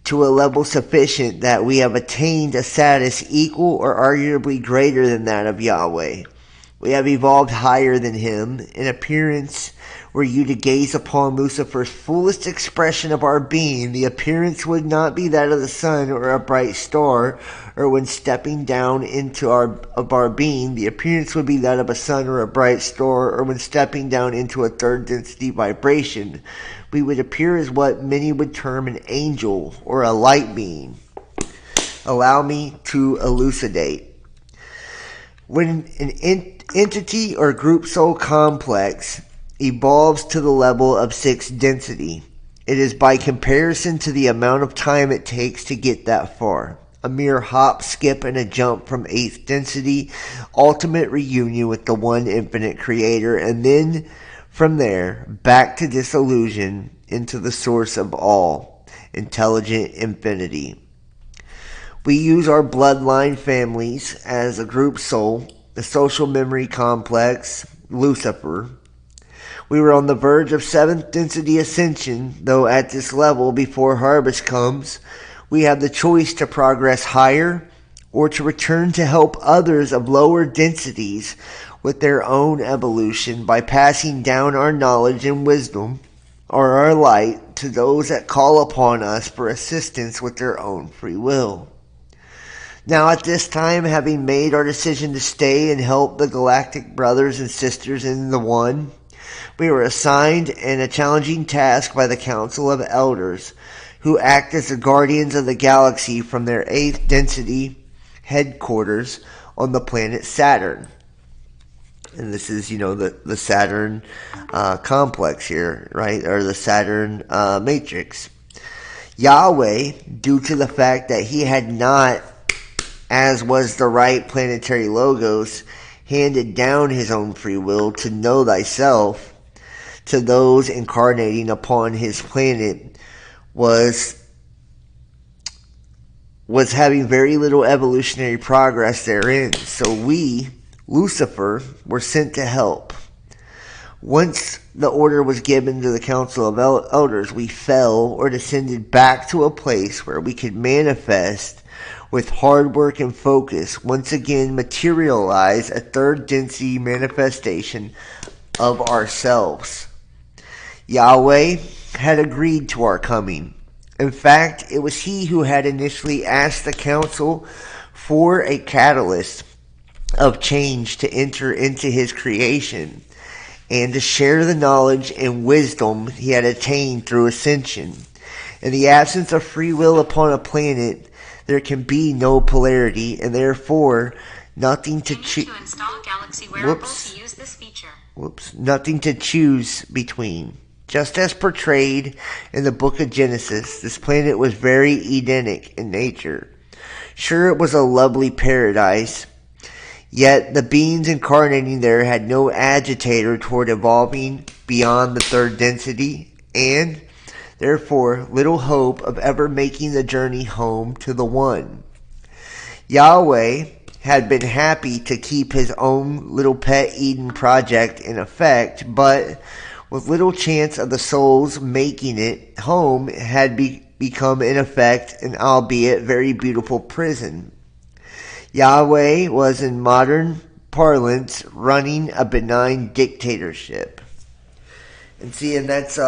to a level sufficient that we have attained a status equal or arguably greater than that of Yahweh. We have evolved higher than him. In appearance, were you to gaze upon Lucifer's fullest expression of our being, the appearance would not be that of the sun or a bright star, or when stepping down into our being, the appearance would be that of a sun or a bright star, or when stepping down into a third density vibration, we would appear as what many would term an angel or a light being. Allow me to elucidate. When an entity or group soul complex evolves to the level of sixth density, it is by comparison to the amount of time it takes to get that far. A mere hop, skip, and a jump from eighth density, ultimate reunion with the one infinite creator, and then from there back to disillusion into the source of all, intelligent infinity. We use our bloodline families as a group soul, the social memory complex, Lucifer. We were on the verge of seventh density ascension, though at this level, before harvest comes, we have the choice to progress higher or to return to help others of lower densities with their own evolution by passing down our knowledge and wisdom or our light to those that call upon us for assistance with their own free will. Now at this time, having made our decision to stay and help the galactic brothers and sisters in the One, we were assigned a challenging task by the Council of Elders, who act as the guardians of the galaxy from their eighth density headquarters on the planet Saturn. And this is, the Saturn complex here, right? Or the Saturn matrix. Yahweh, due to the fact that he had not, as was the right planetary logos, handed down his own free will to know thyself to those incarnating upon his planet, was having very little evolutionary progress therein. So we, Lucifer, were sent to help. Once the order was given to the Council of Elders, we fell or descended back to a place where we could manifest with hard work and focus, once again materialize a third density manifestation of ourselves. Yahweh had agreed to our coming. In fact, it was he who had initially asked the council for a catalyst of change to enter into his creation and to share the knowledge and wisdom he had attained through ascension. In the absence of free will upon a planet, there can be no polarity, and therefore nothing to nothing to choose between. Just as portrayed in the book of Genesis, this planet was very Edenic in nature. Sure, it was a lovely paradise, yet the beings incarnating there had no agitator toward evolving beyond the third density, and therefore little hope of ever making the journey home to the One. Yahweh had been happy to keep his own little pet Eden project in effect, but with little chance of the souls making it home, had become in effect an albeit very beautiful prison. Yahweh was, in modern parlance, running a benign dictatorship. And see, and that's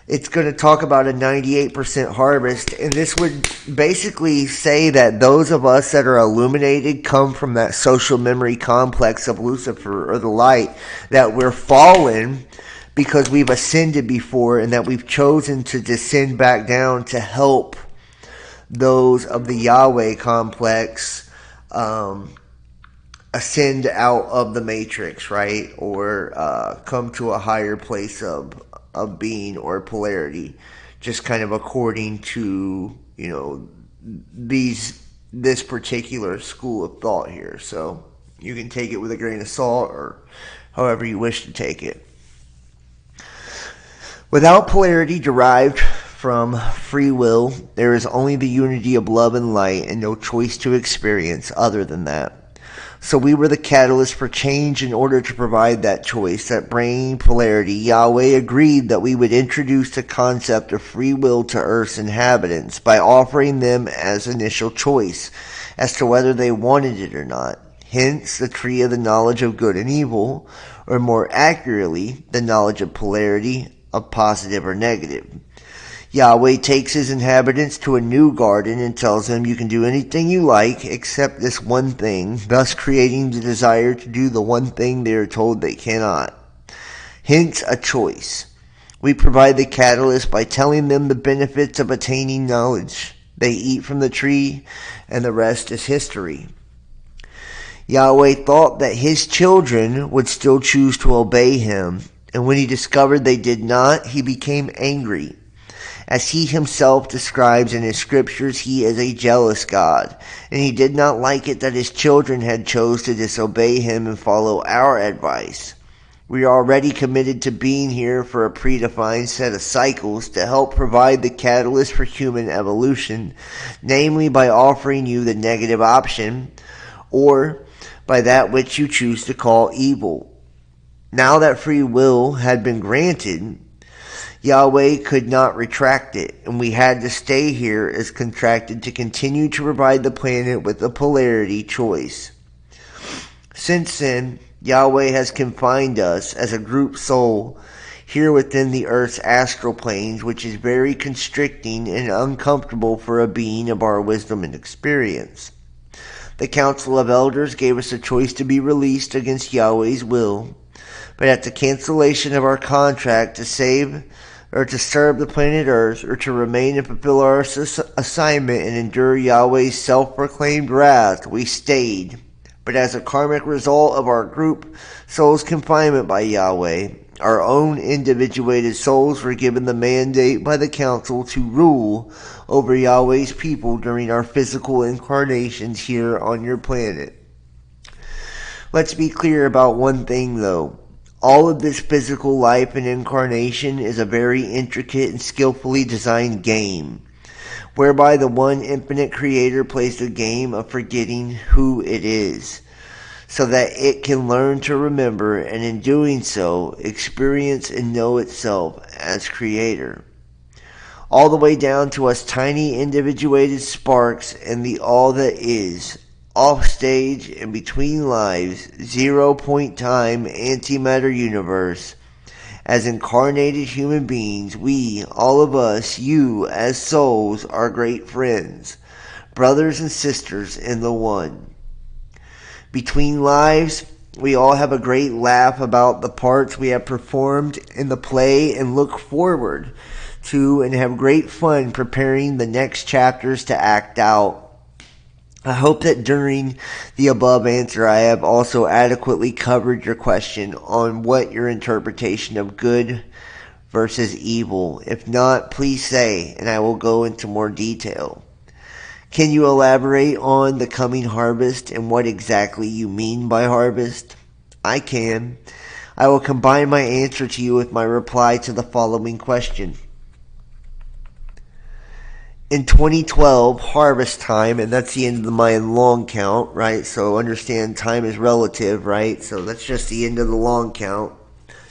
it's going to talk about a 98% harvest, and this would basically say that those of us that are illuminated come from that social memory complex of Lucifer, or the light, that we're fallen because we've ascended before, and that we've chosen to descend back down to help those of the Yahweh complex ascend out of the matrix, right? Or come to a higher place of being or polarity, just kind of according to, this particular school of thought here. So you can take it with a grain of salt or however you wish to take it. Without polarity derived from free will, there is only the unity of love and light and no choice to experience other than that. So we were the catalyst for change in order to provide that choice, that bringing polarity. Yahweh agreed that we would introduce the concept of free will to Earth's inhabitants by offering them as initial choice as to whether they wanted it or not. Hence, the tree of the knowledge of good and evil, or more accurately, the knowledge of polarity of positive or negative. Yahweh takes his inhabitants to a new garden and tells them you can do anything you like except this one thing, thus creating the desire to do the one thing they are told they cannot. Hence, a choice. We provide the catalyst by telling them the benefits of attaining knowledge. They eat from the tree, and the rest is history. Yahweh thought that his children would still choose to obey him, and when he discovered they did not, he became angry. As he himself describes in his scriptures, he is a jealous God, and he did not like it that his children had chose to disobey him and follow our advice. We are already committed to being here for a predefined set of cycles to help provide the catalyst for human evolution, namely by offering you the negative option, or by that which you choose to call evil. Now that free will had been granted, Yahweh could not retract it, and we had to stay here as contracted to continue to provide the planet with a polarity choice. Since then, Yahweh has confined us as a group soul here within the Earth's astral planes, which is very constricting and uncomfortable for a being of our wisdom and experience. The Council of Elders gave us a choice to be released against Yahweh's will, but at the cancellation of our contract to save or to serve the planet Earth, or to remain and fulfill our assignment and endure Yahweh's self-proclaimed wrath, we stayed. But as a karmic result of our group soul's confinement by Yahweh, our own individuated souls were given the mandate by the Council to rule over Yahweh's people during our physical incarnations here on your planet. Let's be clear about one thing, though. All of this physical life and incarnation is a very intricate and skillfully designed game, whereby the one infinite creator plays the game of forgetting who it is, so that it can learn to remember, and in doing so, experience and know itself as creator. All the way down to us tiny individuated sparks and the all that is, off stage and between lives, 0 point time antimatter universe. As incarnated human beings, we, all of us, you as souls, are great friends, brothers and sisters in the one. Between lives, we all have a great laugh about the parts we have performed in the play and look forward to and have great fun preparing the next chapters to act out. I hope that during the above answer I have also adequately covered your question on what your interpretation of good versus evil. If not, please say, and I will go into more detail. Can you elaborate on the coming harvest and what exactly you mean by harvest? I can. I will combine my answer to you with my reply to the following question. In 2012, harvest time, and that's the end of the Mayan long count, right? So understand time is relative, right? So that's just the end of the long count.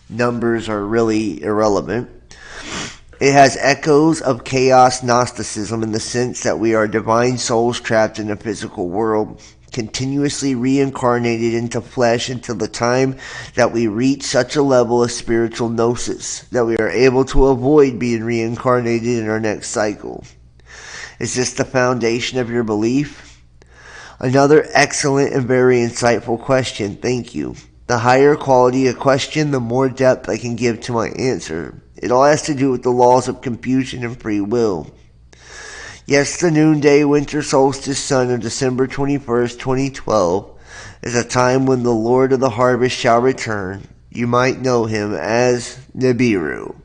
Numbers are really irrelevant. It has echoes of chaos Gnosticism in the sense that we are divine souls trapped in a physical world, continuously reincarnated into flesh until the time that we reach such a level of spiritual gnosis that we are able to avoid being reincarnated in our next cycle. Is this the foundation of your belief? Another excellent and very insightful question. Thank you. The higher quality a question, the more depth I can give to my answer. It all has to do with the laws of confusion and free will. Yes, the noonday winter solstice sun of December 21st, 2012 is a time when the Lord of the harvest shall return. You might know him as Nibiru.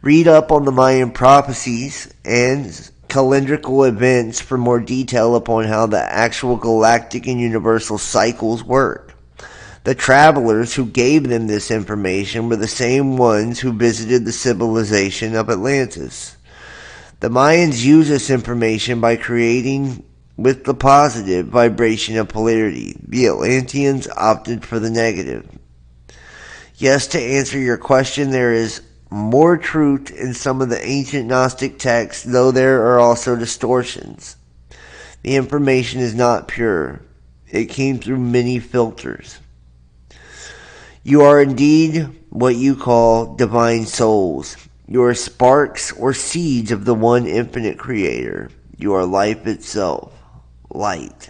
Read up on the Mayan prophecies and calendrical events for more detail upon how the actual galactic and universal cycles work. The travelers who gave them this information were the same ones who visited the civilization of Atlantis. The Mayans used this information by creating with the positive vibration of polarity. The Atlanteans opted for the negative. Yes, to answer your question, there is more truth in some of the ancient Gnostic texts, though there are also distortions. The information is not pure. It came through many filters. You are indeed what you call divine souls. You are sparks or seeds of the one infinite creator. You are life itself, light.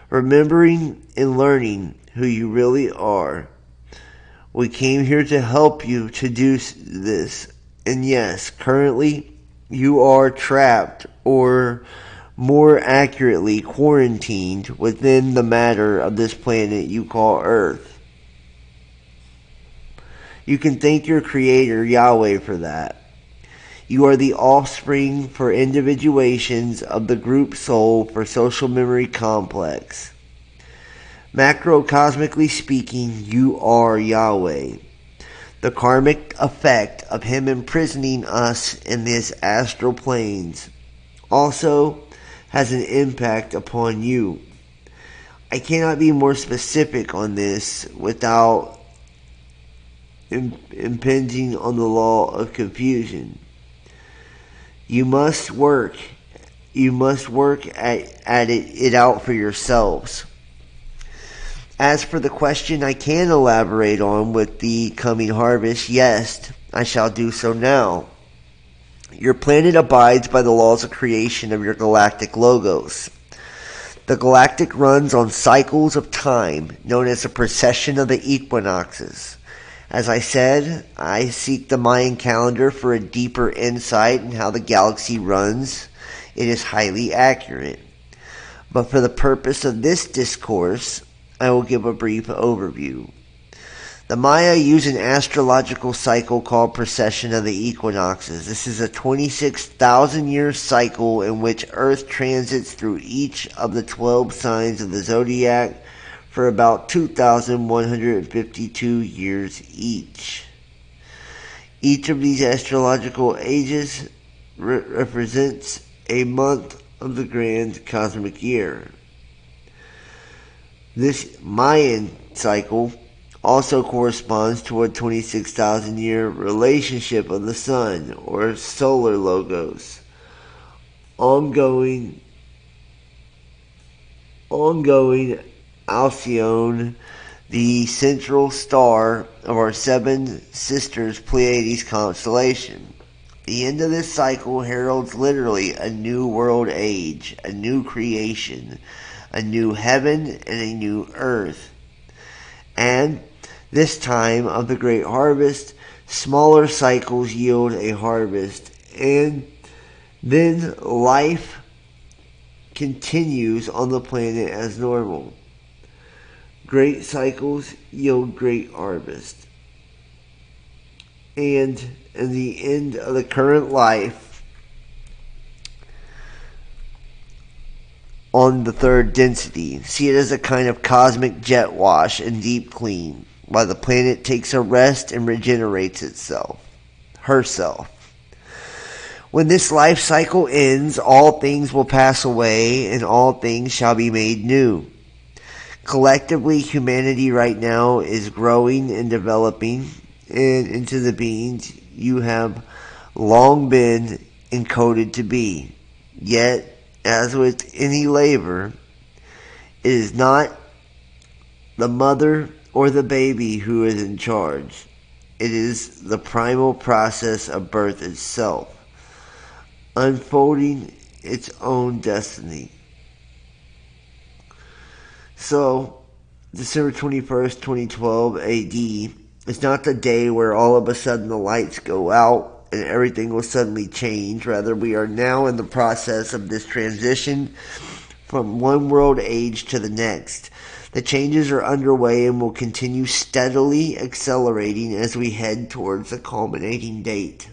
Remembering and learning who you really are. We came here to help you to do this. And yes, currently you are trapped, or more accurately quarantined, within the matter of this planet you call Earth. You can thank your Creator, Yahweh, for that. You are the offspring for individuations of the group soul for social memory complex. Macrocosmically speaking, you are Yahweh. The karmic effect of Him imprisoning us in these astral planes also has an impact upon you. I cannot be more specific on this without impinging on the law of confusion. You must work at it out for yourselves. As for the question I can elaborate on with the coming harvest, yes, I shall do so now. Your planet abides by the laws of creation of your galactic logos. The galactic runs on cycles of time, known as the precession of the equinoxes. As I said, I seek the Mayan calendar for a deeper insight in how the galaxy runs. It is highly accurate. But for the purpose of this discourse, I will give a brief overview. The Maya use an astrological cycle called precession of the equinoxes. This is a 26,000-year cycle in which Earth transits through each of the 12 signs of the zodiac for about 2,152 years each. Each of these astrological ages represents a month of the grand cosmic year. This Mayan cycle also corresponds to a 26,000-year relationship of the sun, or solar logos, ongoing Alcyone, the central star of our seven sisters Pleiades constellation. The end of this cycle heralds literally a new world age, a new creation, a new heaven and a new earth. And this time of the great harvest, smaller cycles yield a harvest, and then life continues on the planet as normal. Great cycles yield great harvest. And in the end of the current life, on the third density, see it as a kind of cosmic jet wash and deep clean, while the planet takes a rest and regenerates herself. When this life cycle ends, all things will pass away and all things shall be made new. Collectively, humanity right now is growing and developing into the beings you have long been encoded to be. Yet, as with any labor, it is not the mother or the baby who is in charge. It is the primal process of birth itself, unfolding its own destiny. So, December 21st, 2012 AD is not the day where all of a sudden the lights go out and everything will suddenly change. Rather, we are now in the process of this transition from one world age to the next. The changes are underway and will continue steadily accelerating as we head towards the culminating date.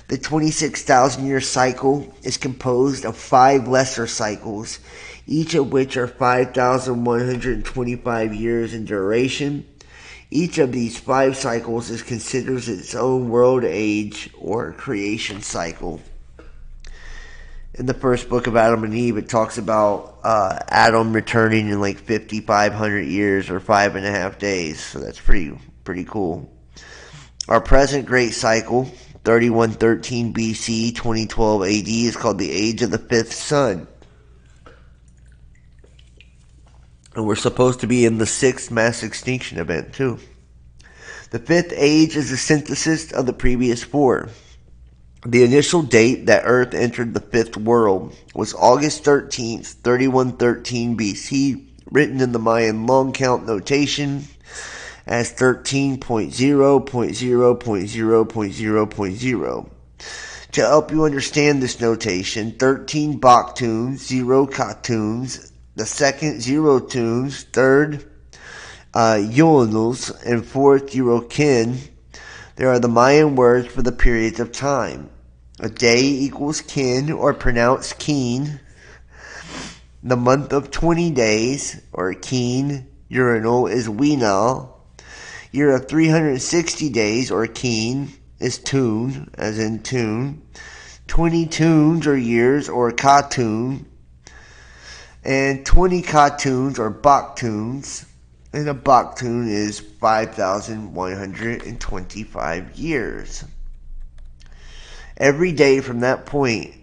The 26,000-year cycle is composed of 5 lesser cycles, each of which are 5,125 years in duration. Each of these 5 cycles is considered its own world age or creation cycle. In the first book of Adam and Eve, it talks about Adam returning in like 5,500 years or 5.5 days. So that's pretty cool. Our present great cycle, 3113 BC, 2012 AD, is called the age of the 5th sun. And we're supposed to be in the 6th mass extinction event too. The 5th age is a synthesis of the previous 4. The initial date that Earth entered the 5th world was August 13th, 3113 BC, written in the Mayan long count notation as 13.0.0.0.0.0.0. To help you understand this notation, 13 Baktuns, 0 Katuns, the second 0 tunes, third Yonels, and fourth Eurokin. There are the Mayan words for the periods of time. A day equals kin, or pronounced keen. The month of 20 days, or keen, urinal, is winal. Year of 360 days, or keen, is tune, as in tune. 20 tunes, or years, or katun. And 20 katuns, or baktuns. And a baktun is 5,125 years. Every day from that point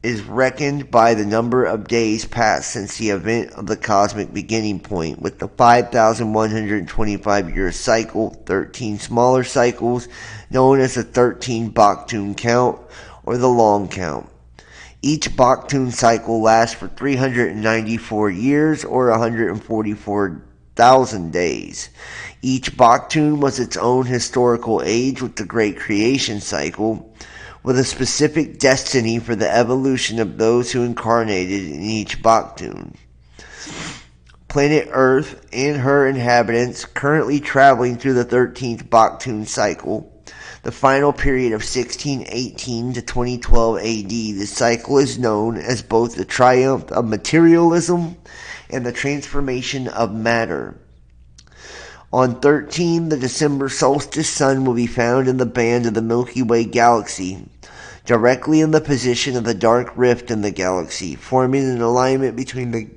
is reckoned by the number of days passed since the event of the cosmic beginning point, with the 5,125-year cycle, 13 smaller cycles, known as the 13 Baktun count, or the long count. Each Baktun cycle lasts for 394 years, or 144,000 days. Each Baktun was its own historical age with the Great Creation Cycle, with a specific destiny for the evolution of those who incarnated in each Baktun. Planet Earth and her inhabitants currently traveling through the 13th Baktun cycle, the final period of 1618 to 2012 AD. The cycle is known as both the triumph of materialism and the transformation of matter. On 13, the December solstice sun will be found in the band of the Milky Way galaxy, directly in the position of the dark rift in the galaxy, forming an alignment between the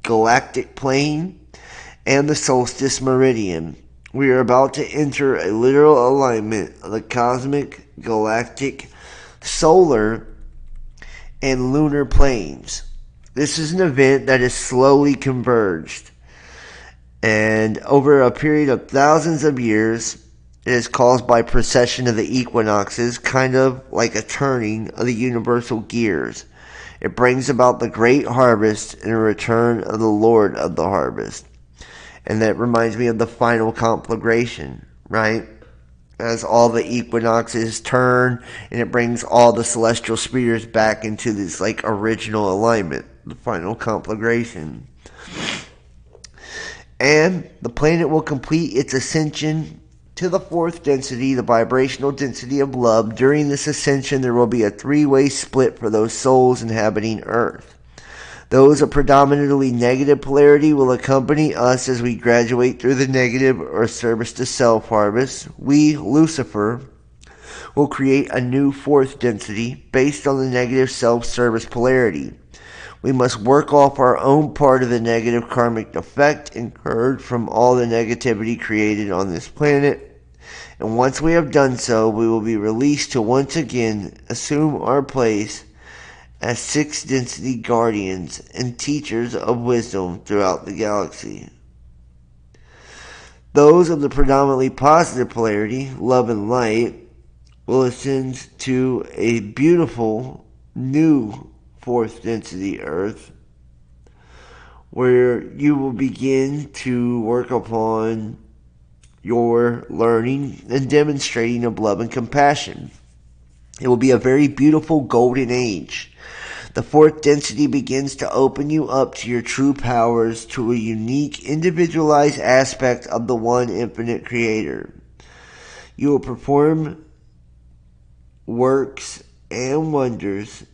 galactic plane and the solstice meridian. We are about to enter a literal alignment of the cosmic, galactic, solar, and lunar planes. This is an event that is slowly converged, and over a period of thousands of years, it is caused by precession of the equinoxes, kind of like a turning of the universal gears. It brings about the great harvest and a return of the Lord of the harvest. And that reminds me of the final conflagration, right? As all the equinoxes turn, and it brings all the celestial spheres back into this like original alignment, the final conflagration. And the planet will complete its ascension to the 4th density, the vibrational density of love. During this ascension, there will be a 3-way split for those souls inhabiting Earth. Those of predominantly negative polarity will accompany us as we graduate through the negative or service to self harvest. We, Lucifer, will create a new 4th density based on the negative self-service polarity. We must work off our own part of the negative karmic effect incurred from all the negativity created on this planet. And once we have done so, we will be released to once again assume our place as 6th density guardians and teachers of wisdom throughout the galaxy. Those of the predominantly positive polarity, love and light, will ascend to a beautiful new 4th density Earth, where you will begin to work upon your learning and demonstrating of love and compassion. It will be a very beautiful golden age. The 4th density begins to open you up to your true powers, to a unique, individualized aspect of the one infinite creator. You will perform works and wonders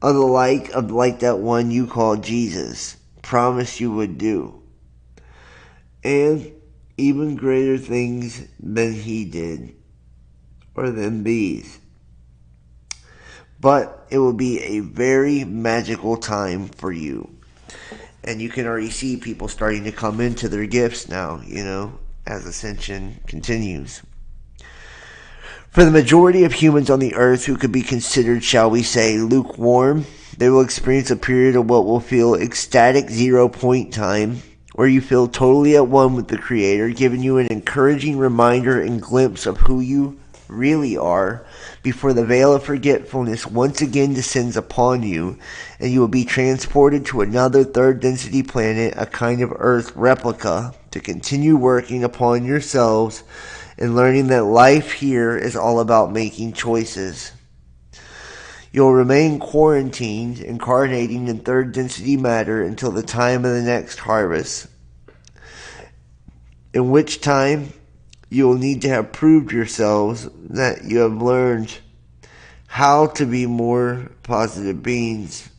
of the like that one you call Jesus promised you would do, and even greater things than he did, or than these. But it will be a very magical time for you. And you can already see people starting to come into their gifts now, as ascension continues. For the majority of humans on the earth who could be considered, shall we say, lukewarm, they will experience a period of what will feel ecstatic 0 point time, where you feel totally at one with the Creator, giving you an encouraging reminder and glimpse of who you really are, before the veil of forgetfulness once again descends upon you, and you will be transported to another third density planet, a kind of Earth replica, to continue working upon yourselves and learning that life here is all about making choices. You'll remain quarantined, incarnating in third density matter until the time of the next harvest, in which time you will need to have proved yourselves that you have learned how to be more positive beings,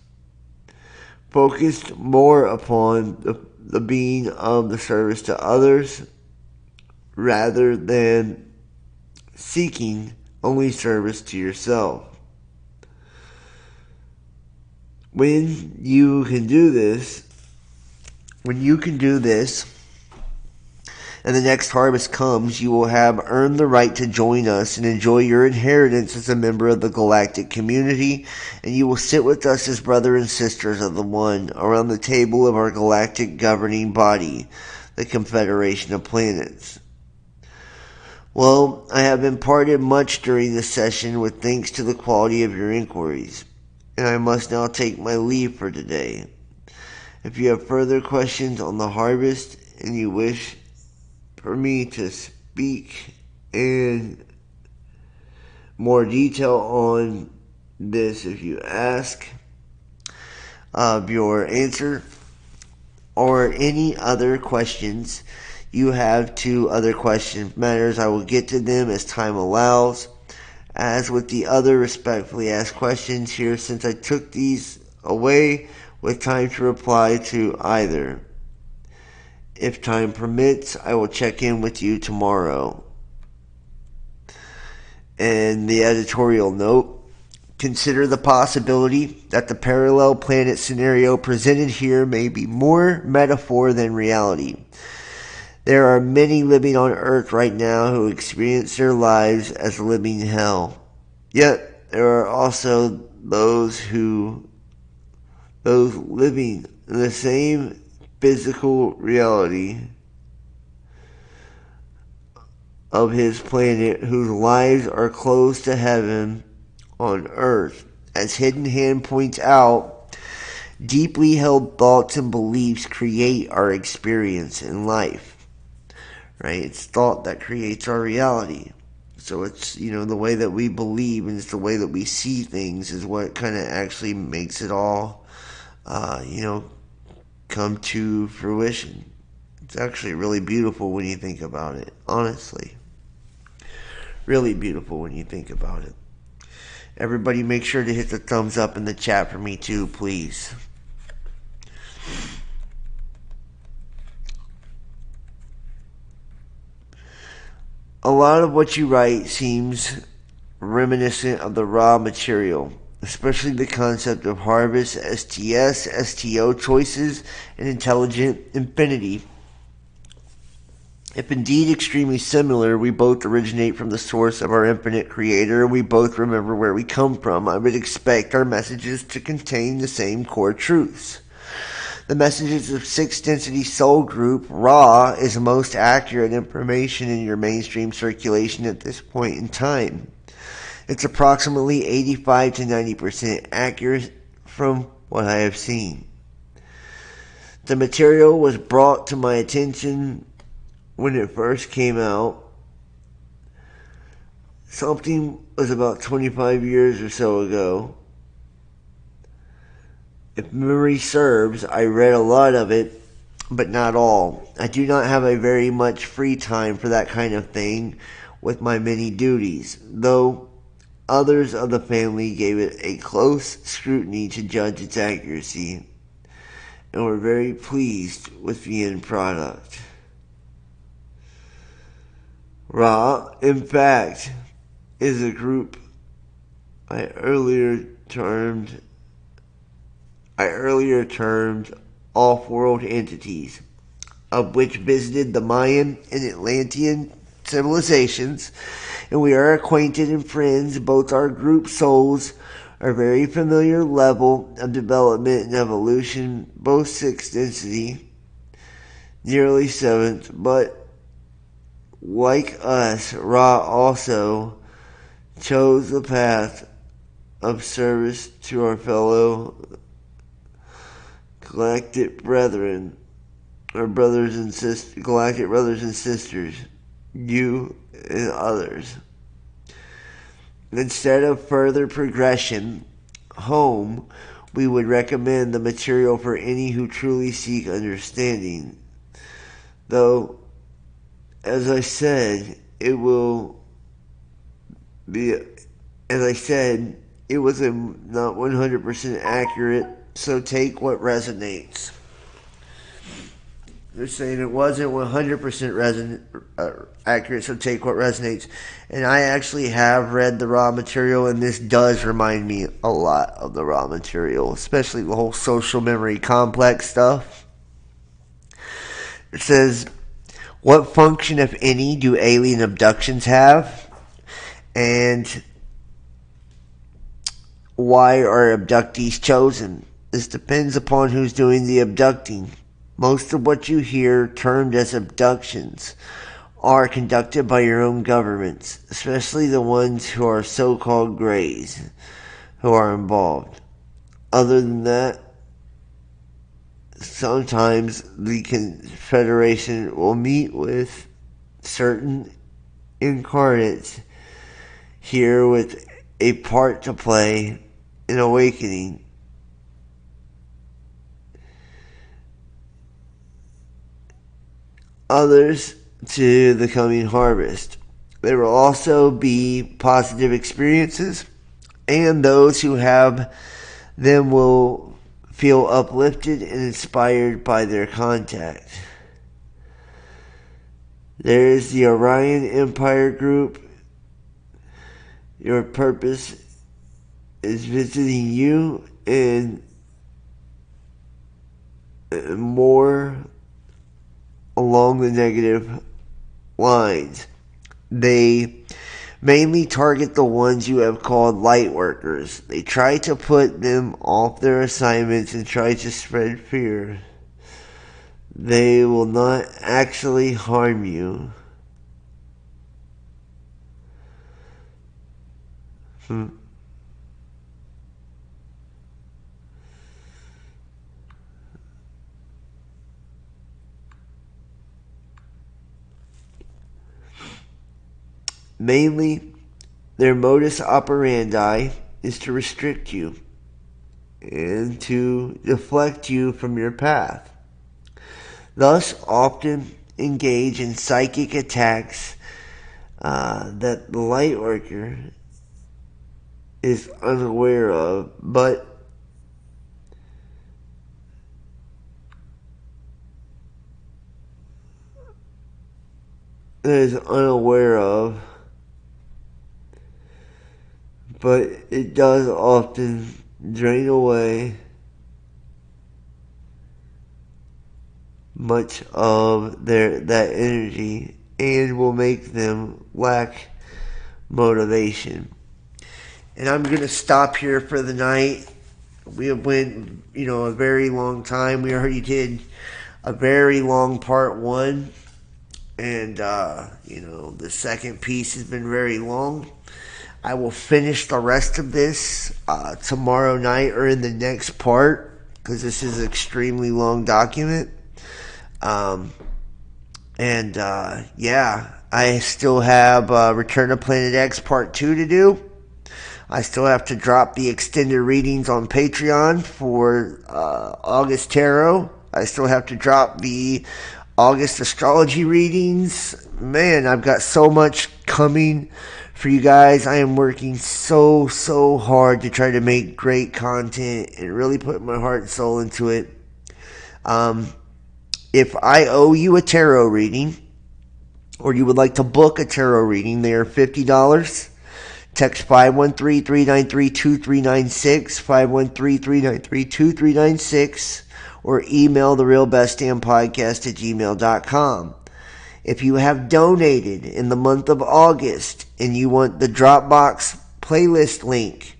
focused more upon the being of the service to others rather than seeking only service to yourself. When you can do this, and the next harvest comes, you will have earned the right to join us and enjoy your inheritance as a member of the galactic community, and you will sit with us as brothers and sisters of the One around the table of our galactic governing body, the Confederation of Planets. Well, I have imparted much during this session with thanks to the quality of your inquiries, and I must now take my leave for today. If you have further questions on the harvest and you wish for me to speak in more detail on this, if you ask of your answer, or any other questions you have to other question matters, I will get to them as time allows. As with the other respectfully asked questions here, since I took these away with time to reply to either. If time permits, I will check in with you tomorrow. And the editorial note: consider the possibility that the parallel planet scenario presented here may be more metaphor than reality. There are many living on Earth right now who experience their lives as living hell. Yet there are also those living in the same physical reality of his planet whose lives are close to heaven on Earth. As Hidden Hand points out, deeply held thoughts and beliefs create our experience in life. Right? It's thought that creates our reality. So it's, the way that we believe and it's the way that we see things is what kind of actually makes it all, come to fruition. It's actually really beautiful when you think about it, honestly. Really beautiful when you think about it. Everybody make sure to hit the thumbs up in the chat for me too, please. A lot of what you write seems reminiscent of the raw material, especially the concept of harvest, STS, STO choices, and intelligent infinity. If indeed extremely similar, we both originate from the source of our infinite creator, and we both remember where we come from, I would expect our messages to contain the same core truths. The messages of 6th Density Soul Group, Raw, is most accurate information in your mainstream circulation at this point in time. It's approximately 85 to 90% accurate from what I have seen. The material was brought to my attention when it first came out. Something was about 25 years or so ago. If memory serves, I read a lot of it, but not all. I do not have a very much free time for that kind of thing with my many duties, though Others of the family gave it a close scrutiny to judge its accuracy and were very pleased with the end product. Ra, in fact, is a group I earlier termed off-world entities, of which visited the Mayan and Atlantean civilizations, and we are acquainted and friends. Both our group souls are very familiar level of development and evolution, both sixth density, nearly seventh, but like us, Ra also chose the path of service to our fellow galactic brethren, our brothers and sisters, galactic brothers and sisters, you and others. Instead of further progression home, we would recommend the material for any who truly seek understanding. Though, as I said, it was not 100% accurate, so take what resonates. They're saying it wasn't 100% accurate, so take what resonates. And I actually have read the raw material, and this does remind me a lot of the raw material, especially the whole social memory complex stuff. It says, what function, if any, do alien abductions have? And why are abductees chosen? This depends upon who's doing the abducting. Most of what you hear termed as abductions are conducted by your own governments, especially the ones who are so-called grays who are involved. Other than that, sometimes the Confederation will meet with certain incarnates here with a part to play in awakening. Others to the coming harvest. There will also be positive experiences, and those who have them will feel uplifted and inspired by their contact. There is the Orion Empire group. Your purpose is visiting you and more along the negative lines. They mainly target the ones you have called light workers. They try to put them off their assignments and try to spread fear. They will not actually harm you. Mainly, their modus operandi is to restrict you and to deflect you from your path. Thus, often engage in psychic attacks that the light worker is unaware of, but but it does often drain away much of that energy and will make them lack motivation. And I'm going to stop here for the night. We have went, a very long time. We already did a very long part one. And, the second piece has been very long. I will finish the rest of this tomorrow night or in the next part, because this is an extremely long document. I still have Return to Planet X Part 2 to do. I still have to drop the extended readings on Patreon for August Tarot. I still have to drop the August astrology readings. Man, I've got so much coming for you guys. I am working so hard to try to make great content and really put my heart and soul into it. If I owe you a tarot reading, or you would like to book a tarot reading, they are $50. Text 513-393-2396, 513-393-2396, or email therealbestdampodcast@gmail.com. If you have donated in the month of August and you want the Dropbox playlist link,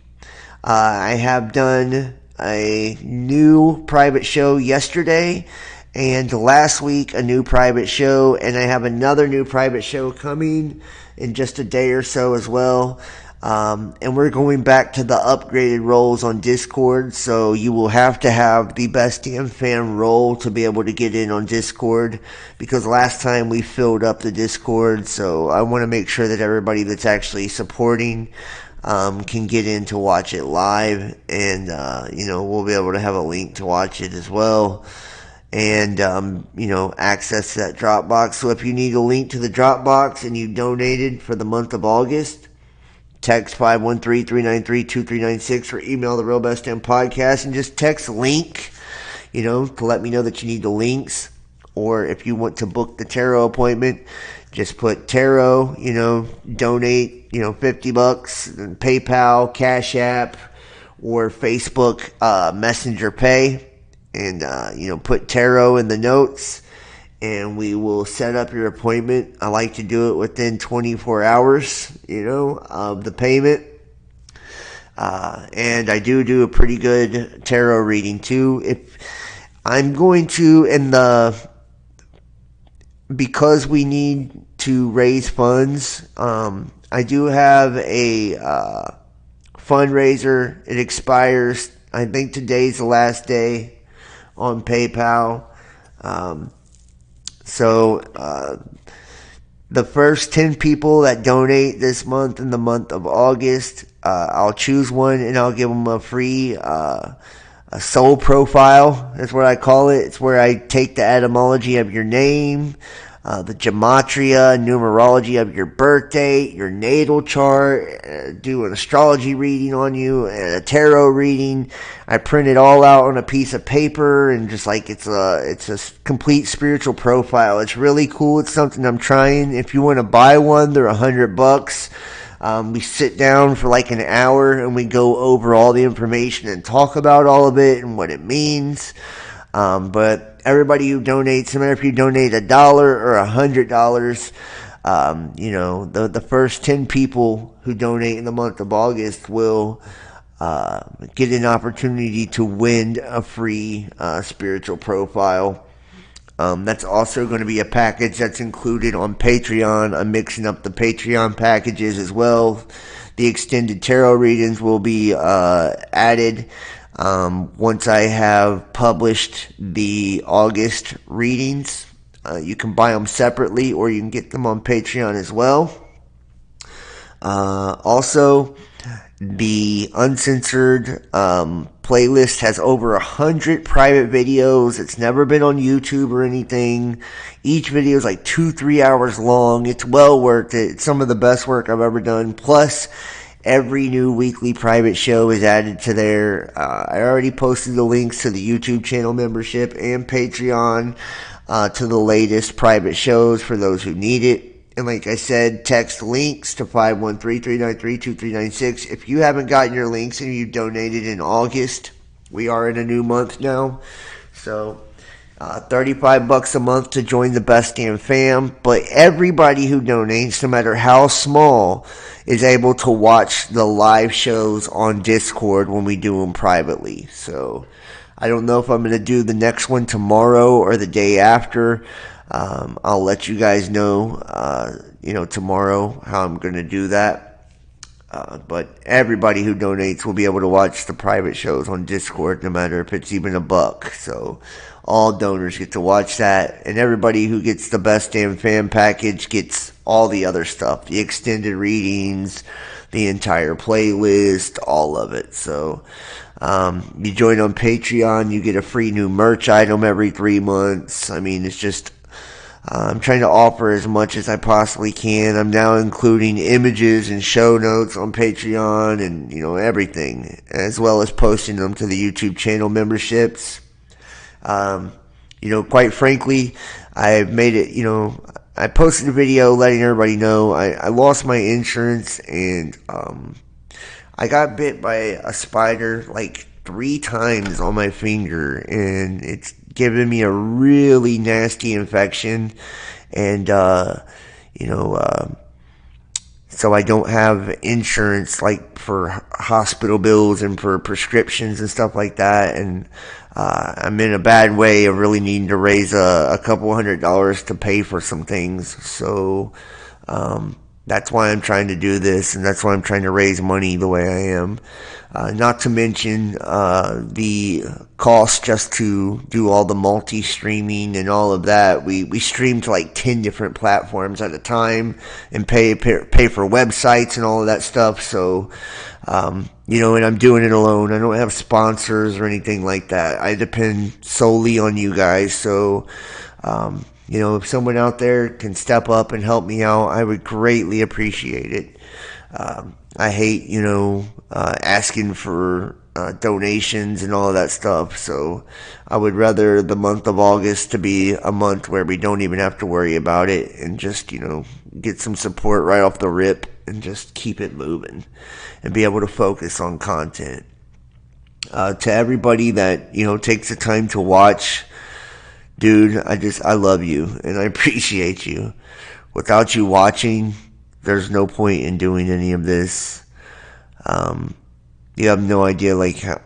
I have done a new private show yesterday, and last week a new private show, and I have another new private show coming in just a day or so as well. And we're going back to the upgraded roles on Discord, so you will have to have the Best Damn Fan role to be able to get in on Discord, because last time we filled up the Discord, so I want to make sure that everybody that's actually supporting can get in to watch it live, and we'll be able to have a link to watch it as well, and access that Dropbox. So if you need a link to the Dropbox and you donated for the month of August, text 513-393-2396 or email the Real Best Damn Podcast and just text link, to let me know that you need the links. Or if you want to book the tarot appointment, just put tarot, donate, $50, and PayPal, Cash App, or Facebook Messenger Pay, and, put tarot in the notes, and we will set up your appointment. I like to do it within 24 hours, of the payment. And I do a pretty good tarot reading too. If I'm going to, because we need to raise funds, I do have a fundraiser. It expires, I think today's the last day, on PayPal. So the first 10 people that donate this month, in the month of August, I'll choose one and I'll give them a free a soul profile. That's what I call it. It's where I take the etymology of your name, the gematria, numerology of your birth date, your natal chart, do an astrology reading on you, and a tarot reading. I print it all out on a piece of paper, and just like it's a complete spiritual profile. It's really cool. It's something I'm trying. If you want to buy one, they're $100. We sit down for like an hour and we go over all the information and talk about all of it and what it means. But everybody who donates, no matter if you donate $1 or $100, the first 10 people who donate in the month of August will get an opportunity to win a free spiritual profile. That's also going to be a package that's included on Patreon. I'm mixing up the Patreon packages as well. The extended tarot readings will be added once I have published the August readings. You can buy them separately, or you can get them on Patreon as well. Also, the Uncensored playlist has over 100 private videos. It's never been on YouTube or anything. Each video is like 2-3 hours long. It's well worth it. It's some of the best work I've ever done. Plus, every new weekly private show is added to there. I already posted the links to the YouTube channel membership and Patreon to the latest private shows for those who need it. And like I said, text links to 513-393-2396. If you haven't gotten your links and you donated in August, we are in a new month now. So, $35 a month to join the Best Damn Fam. But everybody who donates, no matter how small, is able to watch the live shows on Discord when we do them privately. So, I don't know if I'm going to do the next one tomorrow or the day after. I'll let you guys know, tomorrow how I'm going to do that. But everybody who donates will be able to watch the private shows on Discord, no matter if it's even $1. So all donors get to watch that. And everybody who gets the Best Damn Fan package gets all the other stuff. The extended readings, the entire playlist, all of it. So you join on Patreon, you get a free new merch item every 3 months. I mean, it's just I'm trying to offer as much as I possibly can. I'm now including images and show notes on Patreon and, everything, as well as posting them to the YouTube channel memberships. Quite frankly, I made it, I posted a video letting everybody know I lost my insurance, and I got bit by a spider like 3 times on my finger, and it's given me a really nasty infection. And, so I don't have insurance like for hospital bills and for prescriptions and stuff like that. And I'm in a bad way of really needing to raise a couple $100 to pay for some things. So that's why I'm trying to do this, and that's why I'm trying to raise money the way I am. Not to mention the cost just to do all the multi-streaming and all of that. We stream to like 10 different platforms at a time and pay for websites and all of that stuff. So, and I'm doing it alone. I don't have sponsors or anything like that. I depend solely on you guys. So, if someone out there can step up and help me out, I would greatly appreciate it. I hate, asking for donations and all of that stuff. So I would rather the month of August to be a month where we don't even have to worry about it, and just, get some support right off the rip and just keep it moving and be able to focus on content. To everybody that, takes the time to watch, dude, I love you and I appreciate you. Without you watching, there's no point in doing any of this. You have no idea, how,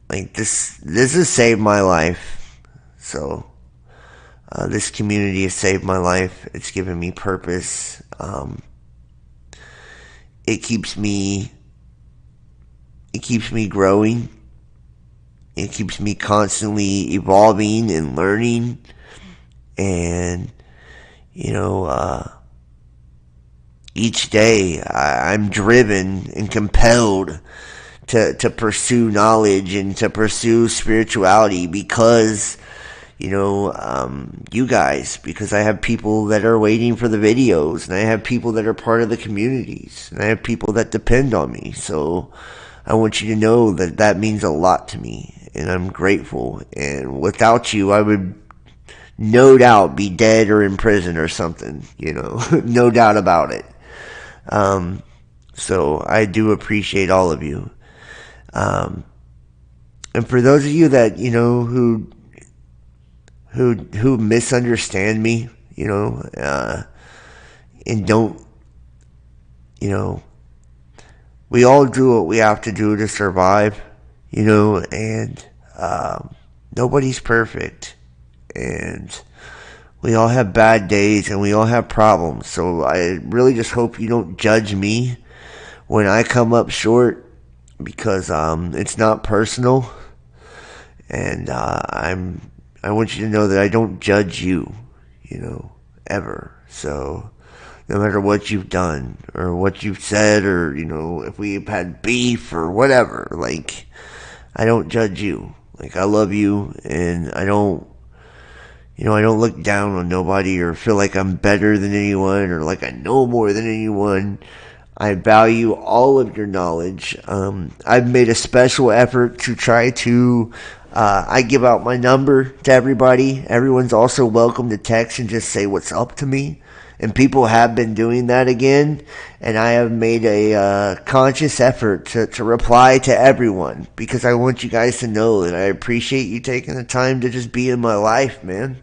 this has saved my life. So, this community has saved my life. It's given me purpose. It keeps me growing. It keeps me constantly evolving and learning. And, each day I'm driven and compelled to pursue knowledge and to pursue spirituality because, you guys, because I have people that are waiting for the videos, and I have people that are part of the communities, and I have people that depend on me. So I want you to know that means a lot to me, and I'm grateful. And without you, I would no doubt be dead or in prison or something, no doubt about it. So I do appreciate all of you. And for those of you that, who misunderstand me, and don't, we all do what we have to do to survive, and, nobody's perfect, and we all have bad days and we all have problems. So I really just hope you don't judge me when I come up short, because it's not personal, and I want you to know that I don't judge you, ever. So no matter what you've done or what you've said, or if we've had beef or whatever, I don't judge you. I love you, and I don't look down on nobody or feel like I'm better than anyone or like I know more than anyone. I value all of your knowledge. I've made a special effort to try to, I give out my number to everybody. Everyone's also welcome to text and just say what's up to me. And people have been doing that again. And I have made a conscious effort to reply to everyone, because I want you guys to know that I appreciate you taking the time to just be in my life, man.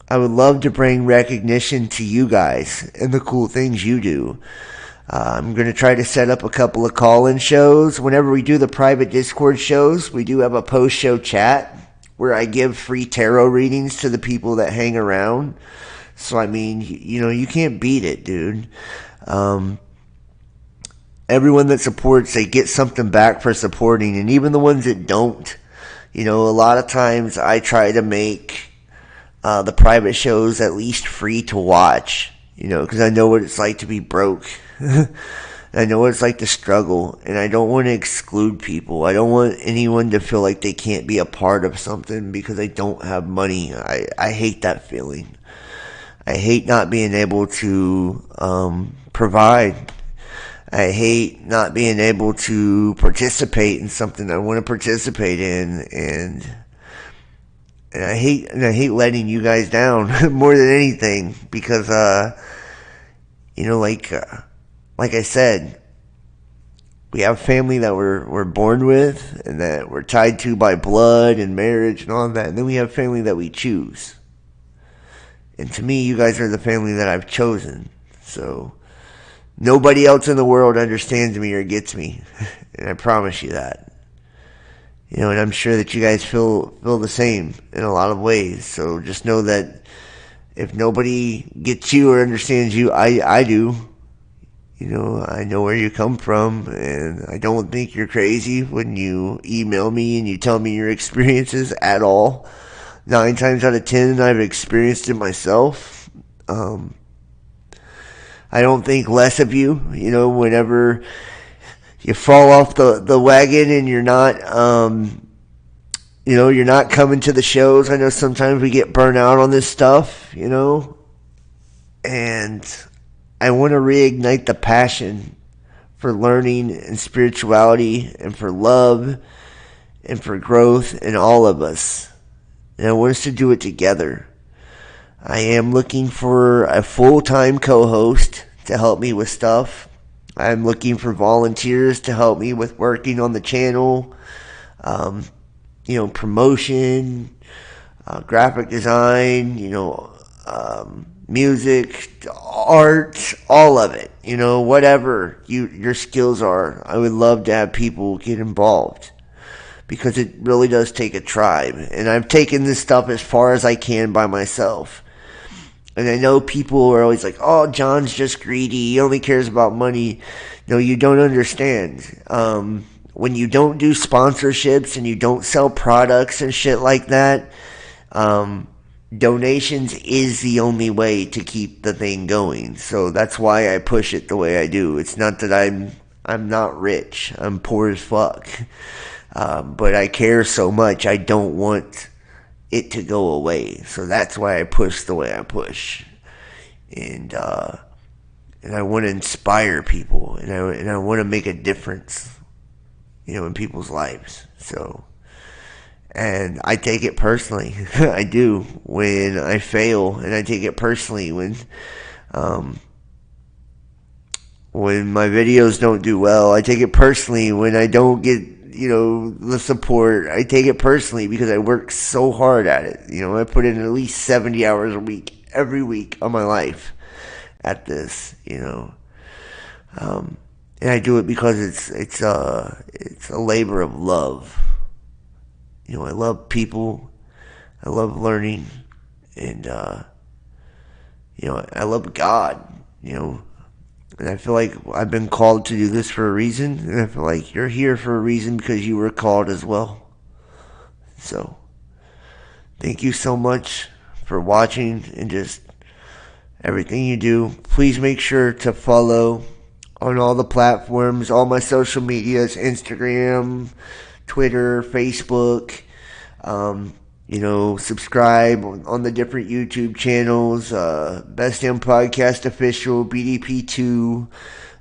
I would love to bring recognition to you guys and the cool things you do. I'm going to try to set up a couple of call-in shows. Whenever we do the private Discord shows, we do have a post-show chat where I give free tarot readings to the people that hang around. So, you can't beat it, dude. Everyone that supports, they get something back for supporting. And even the ones that don't, a lot of times I try to make the private shows at least free to watch, because I know what it's like to be broke. I know what it's like to struggle, and I don't want to exclude people. I don't want anyone to feel like they can't be a part of something because they don't have money. I hate that feeling. I hate not being able to provide. I hate not being able to participate in something I want to participate in, and I hate letting you guys down more than anything because like I said, we have family that we're born with and that we're tied to by blood and marriage and all of that, and then we have family that we choose. And to me, you guys are the family that I've chosen. So nobody else in the world understands me or gets me, and I promise you that. And I'm sure that you guys feel the same in a lot of ways. So just know that if nobody gets you or understands you, I do. I know where you come from, and I don't think you're crazy when you email me and you tell me your experiences at all. 9 times out of 10, I've experienced it myself. I don't think less of you. Whenever you fall off the wagon and you're not, you're not coming to the shows. I know sometimes we get burnt out on this stuff, and I want to reignite the passion for learning and spirituality and for love and for growth in all of us. And I want us to do it together. I am looking for a full-time co-host to help me with stuff. I'm looking for volunteers to help me with working on the channel, promotion, graphic design, music, art, all of it. Whatever your skills are, I would love to have people get involved because it really does take a tribe. And I've taken this stuff as far as I can by myself. And I know people are always like, oh, John's just greedy. He only cares about money. No, you don't understand. When you don't do sponsorships and you don't sell products and shit like that, donations is the only way to keep the thing going. So that's why I push it the way I do. It's not that I'm not rich. I'm poor as fuck. But I care so much. I don't want it to go away. So that's why I push the way I push. And I want to inspire people, and I want to make a difference, in people's lives. So, and I take it personally. I do when I fail, and I take it personally when my videos don't do well. I take it personally when I don't get the support. I take it personally because I work so hard at it. I put in at least 70 hours a week, every week of my life at this, and I do it because it's a labor of love. I love people, I love learning, and I love God, and I feel like I've been called to do this for a reason, and I feel like you're here for a reason because you were called as well. So, thank you so much for watching and just everything you do. Please make sure to follow on all the platforms, all my social medias, Instagram, Twitter, Facebook. Subscribe on the different YouTube channels, Best Damn Podcast Official, BDP2,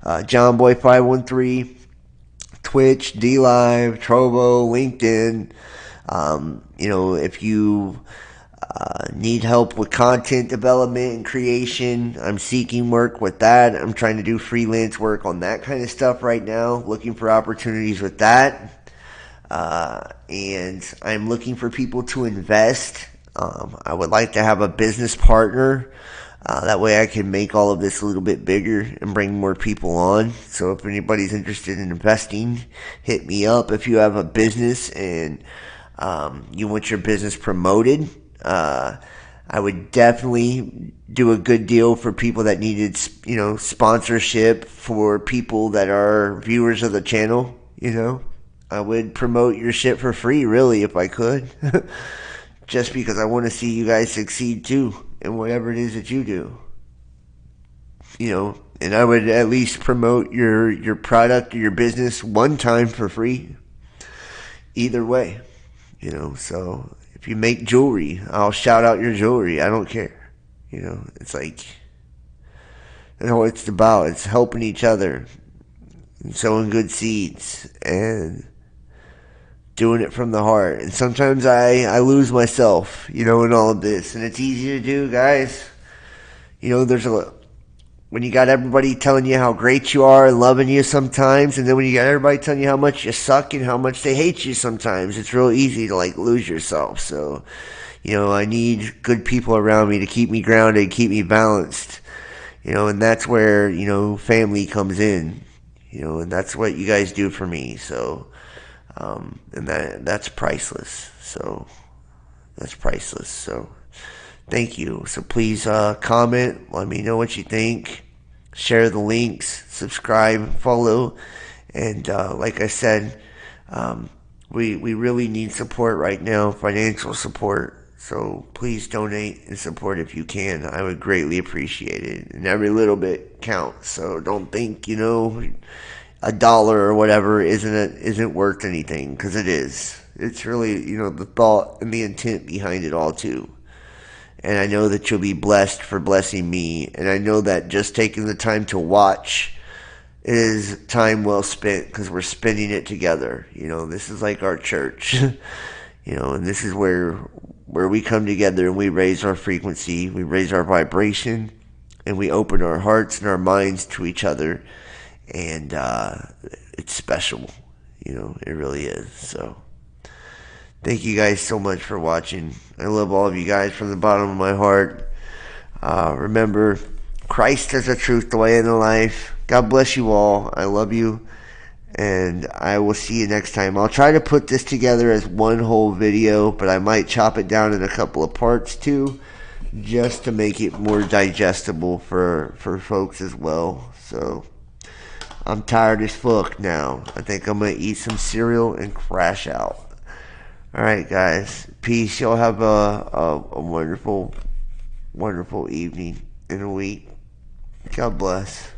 JohnBoy513, Twitch, DLive, Trovo, LinkedIn. If you need help with content development and creation, I'm seeking work with that. I'm trying to do freelance work on that kind of stuff right now, looking for opportunities with that. And I'm looking for people to invest. I would like to have a business partner. That way I can make all of this a little bit bigger and bring more people on. So if anybody's interested in investing, hit me up. If you have a business and you want your business promoted, I would definitely do a good deal for people that needed, sponsorship for people that are viewers of the channel, I would promote your shit for free, really, if I could. Just because I want to see you guys succeed, too, in whatever it is that you do. And I would at least promote your product or your business one time for free. Either way, so if you make jewelry, I'll shout out your jewelry. I don't care. It's like, what it's about. It's helping each other and sowing good seeds and doing it from the heart. And sometimes I lose myself, in all of this. And it's easy to do, guys. When you got everybody telling you how great you are and loving you sometimes, and then when you got everybody telling you how much you suck and how much they hate you sometimes, it's real easy to lose yourself. So, I need good people around me to keep me grounded, keep me balanced, and that's where, family comes in, and that's what you guys do for me. So, and that's priceless. So, that's priceless. So, thank you. So please comment. Let me know what you think. Share the links. Subscribe. Follow. And like I said, we really need support right now. Financial support. So please donate and support if you can. I would greatly appreciate it. And every little bit counts. So don't think, a dollar or whatever isn't worth anything, because it is. It's really, the thought and the intent behind it all too. And I know that you'll be blessed for blessing me. And I know that just taking the time to watch is time well spent, because we're spending it together. This is like our church. And this is where we come together and we raise our frequency, we raise our vibration, and we open our hearts and our minds to each other. And it's special. It really is. So thank you guys so much for watching. I love all of you guys from the bottom of my heart. Remember, Christ is the truth, the way, and the life. God bless you all. I love you. And I will see you next time. I'll try to put this together as one whole video, but I might chop it down in a couple of parts too, just to make it more digestible for folks as well. So I'm tired as fuck now. I think I'm going to eat some cereal and crash out. Alright, guys. Peace. Y'all have a wonderful, wonderful evening and a week. God bless.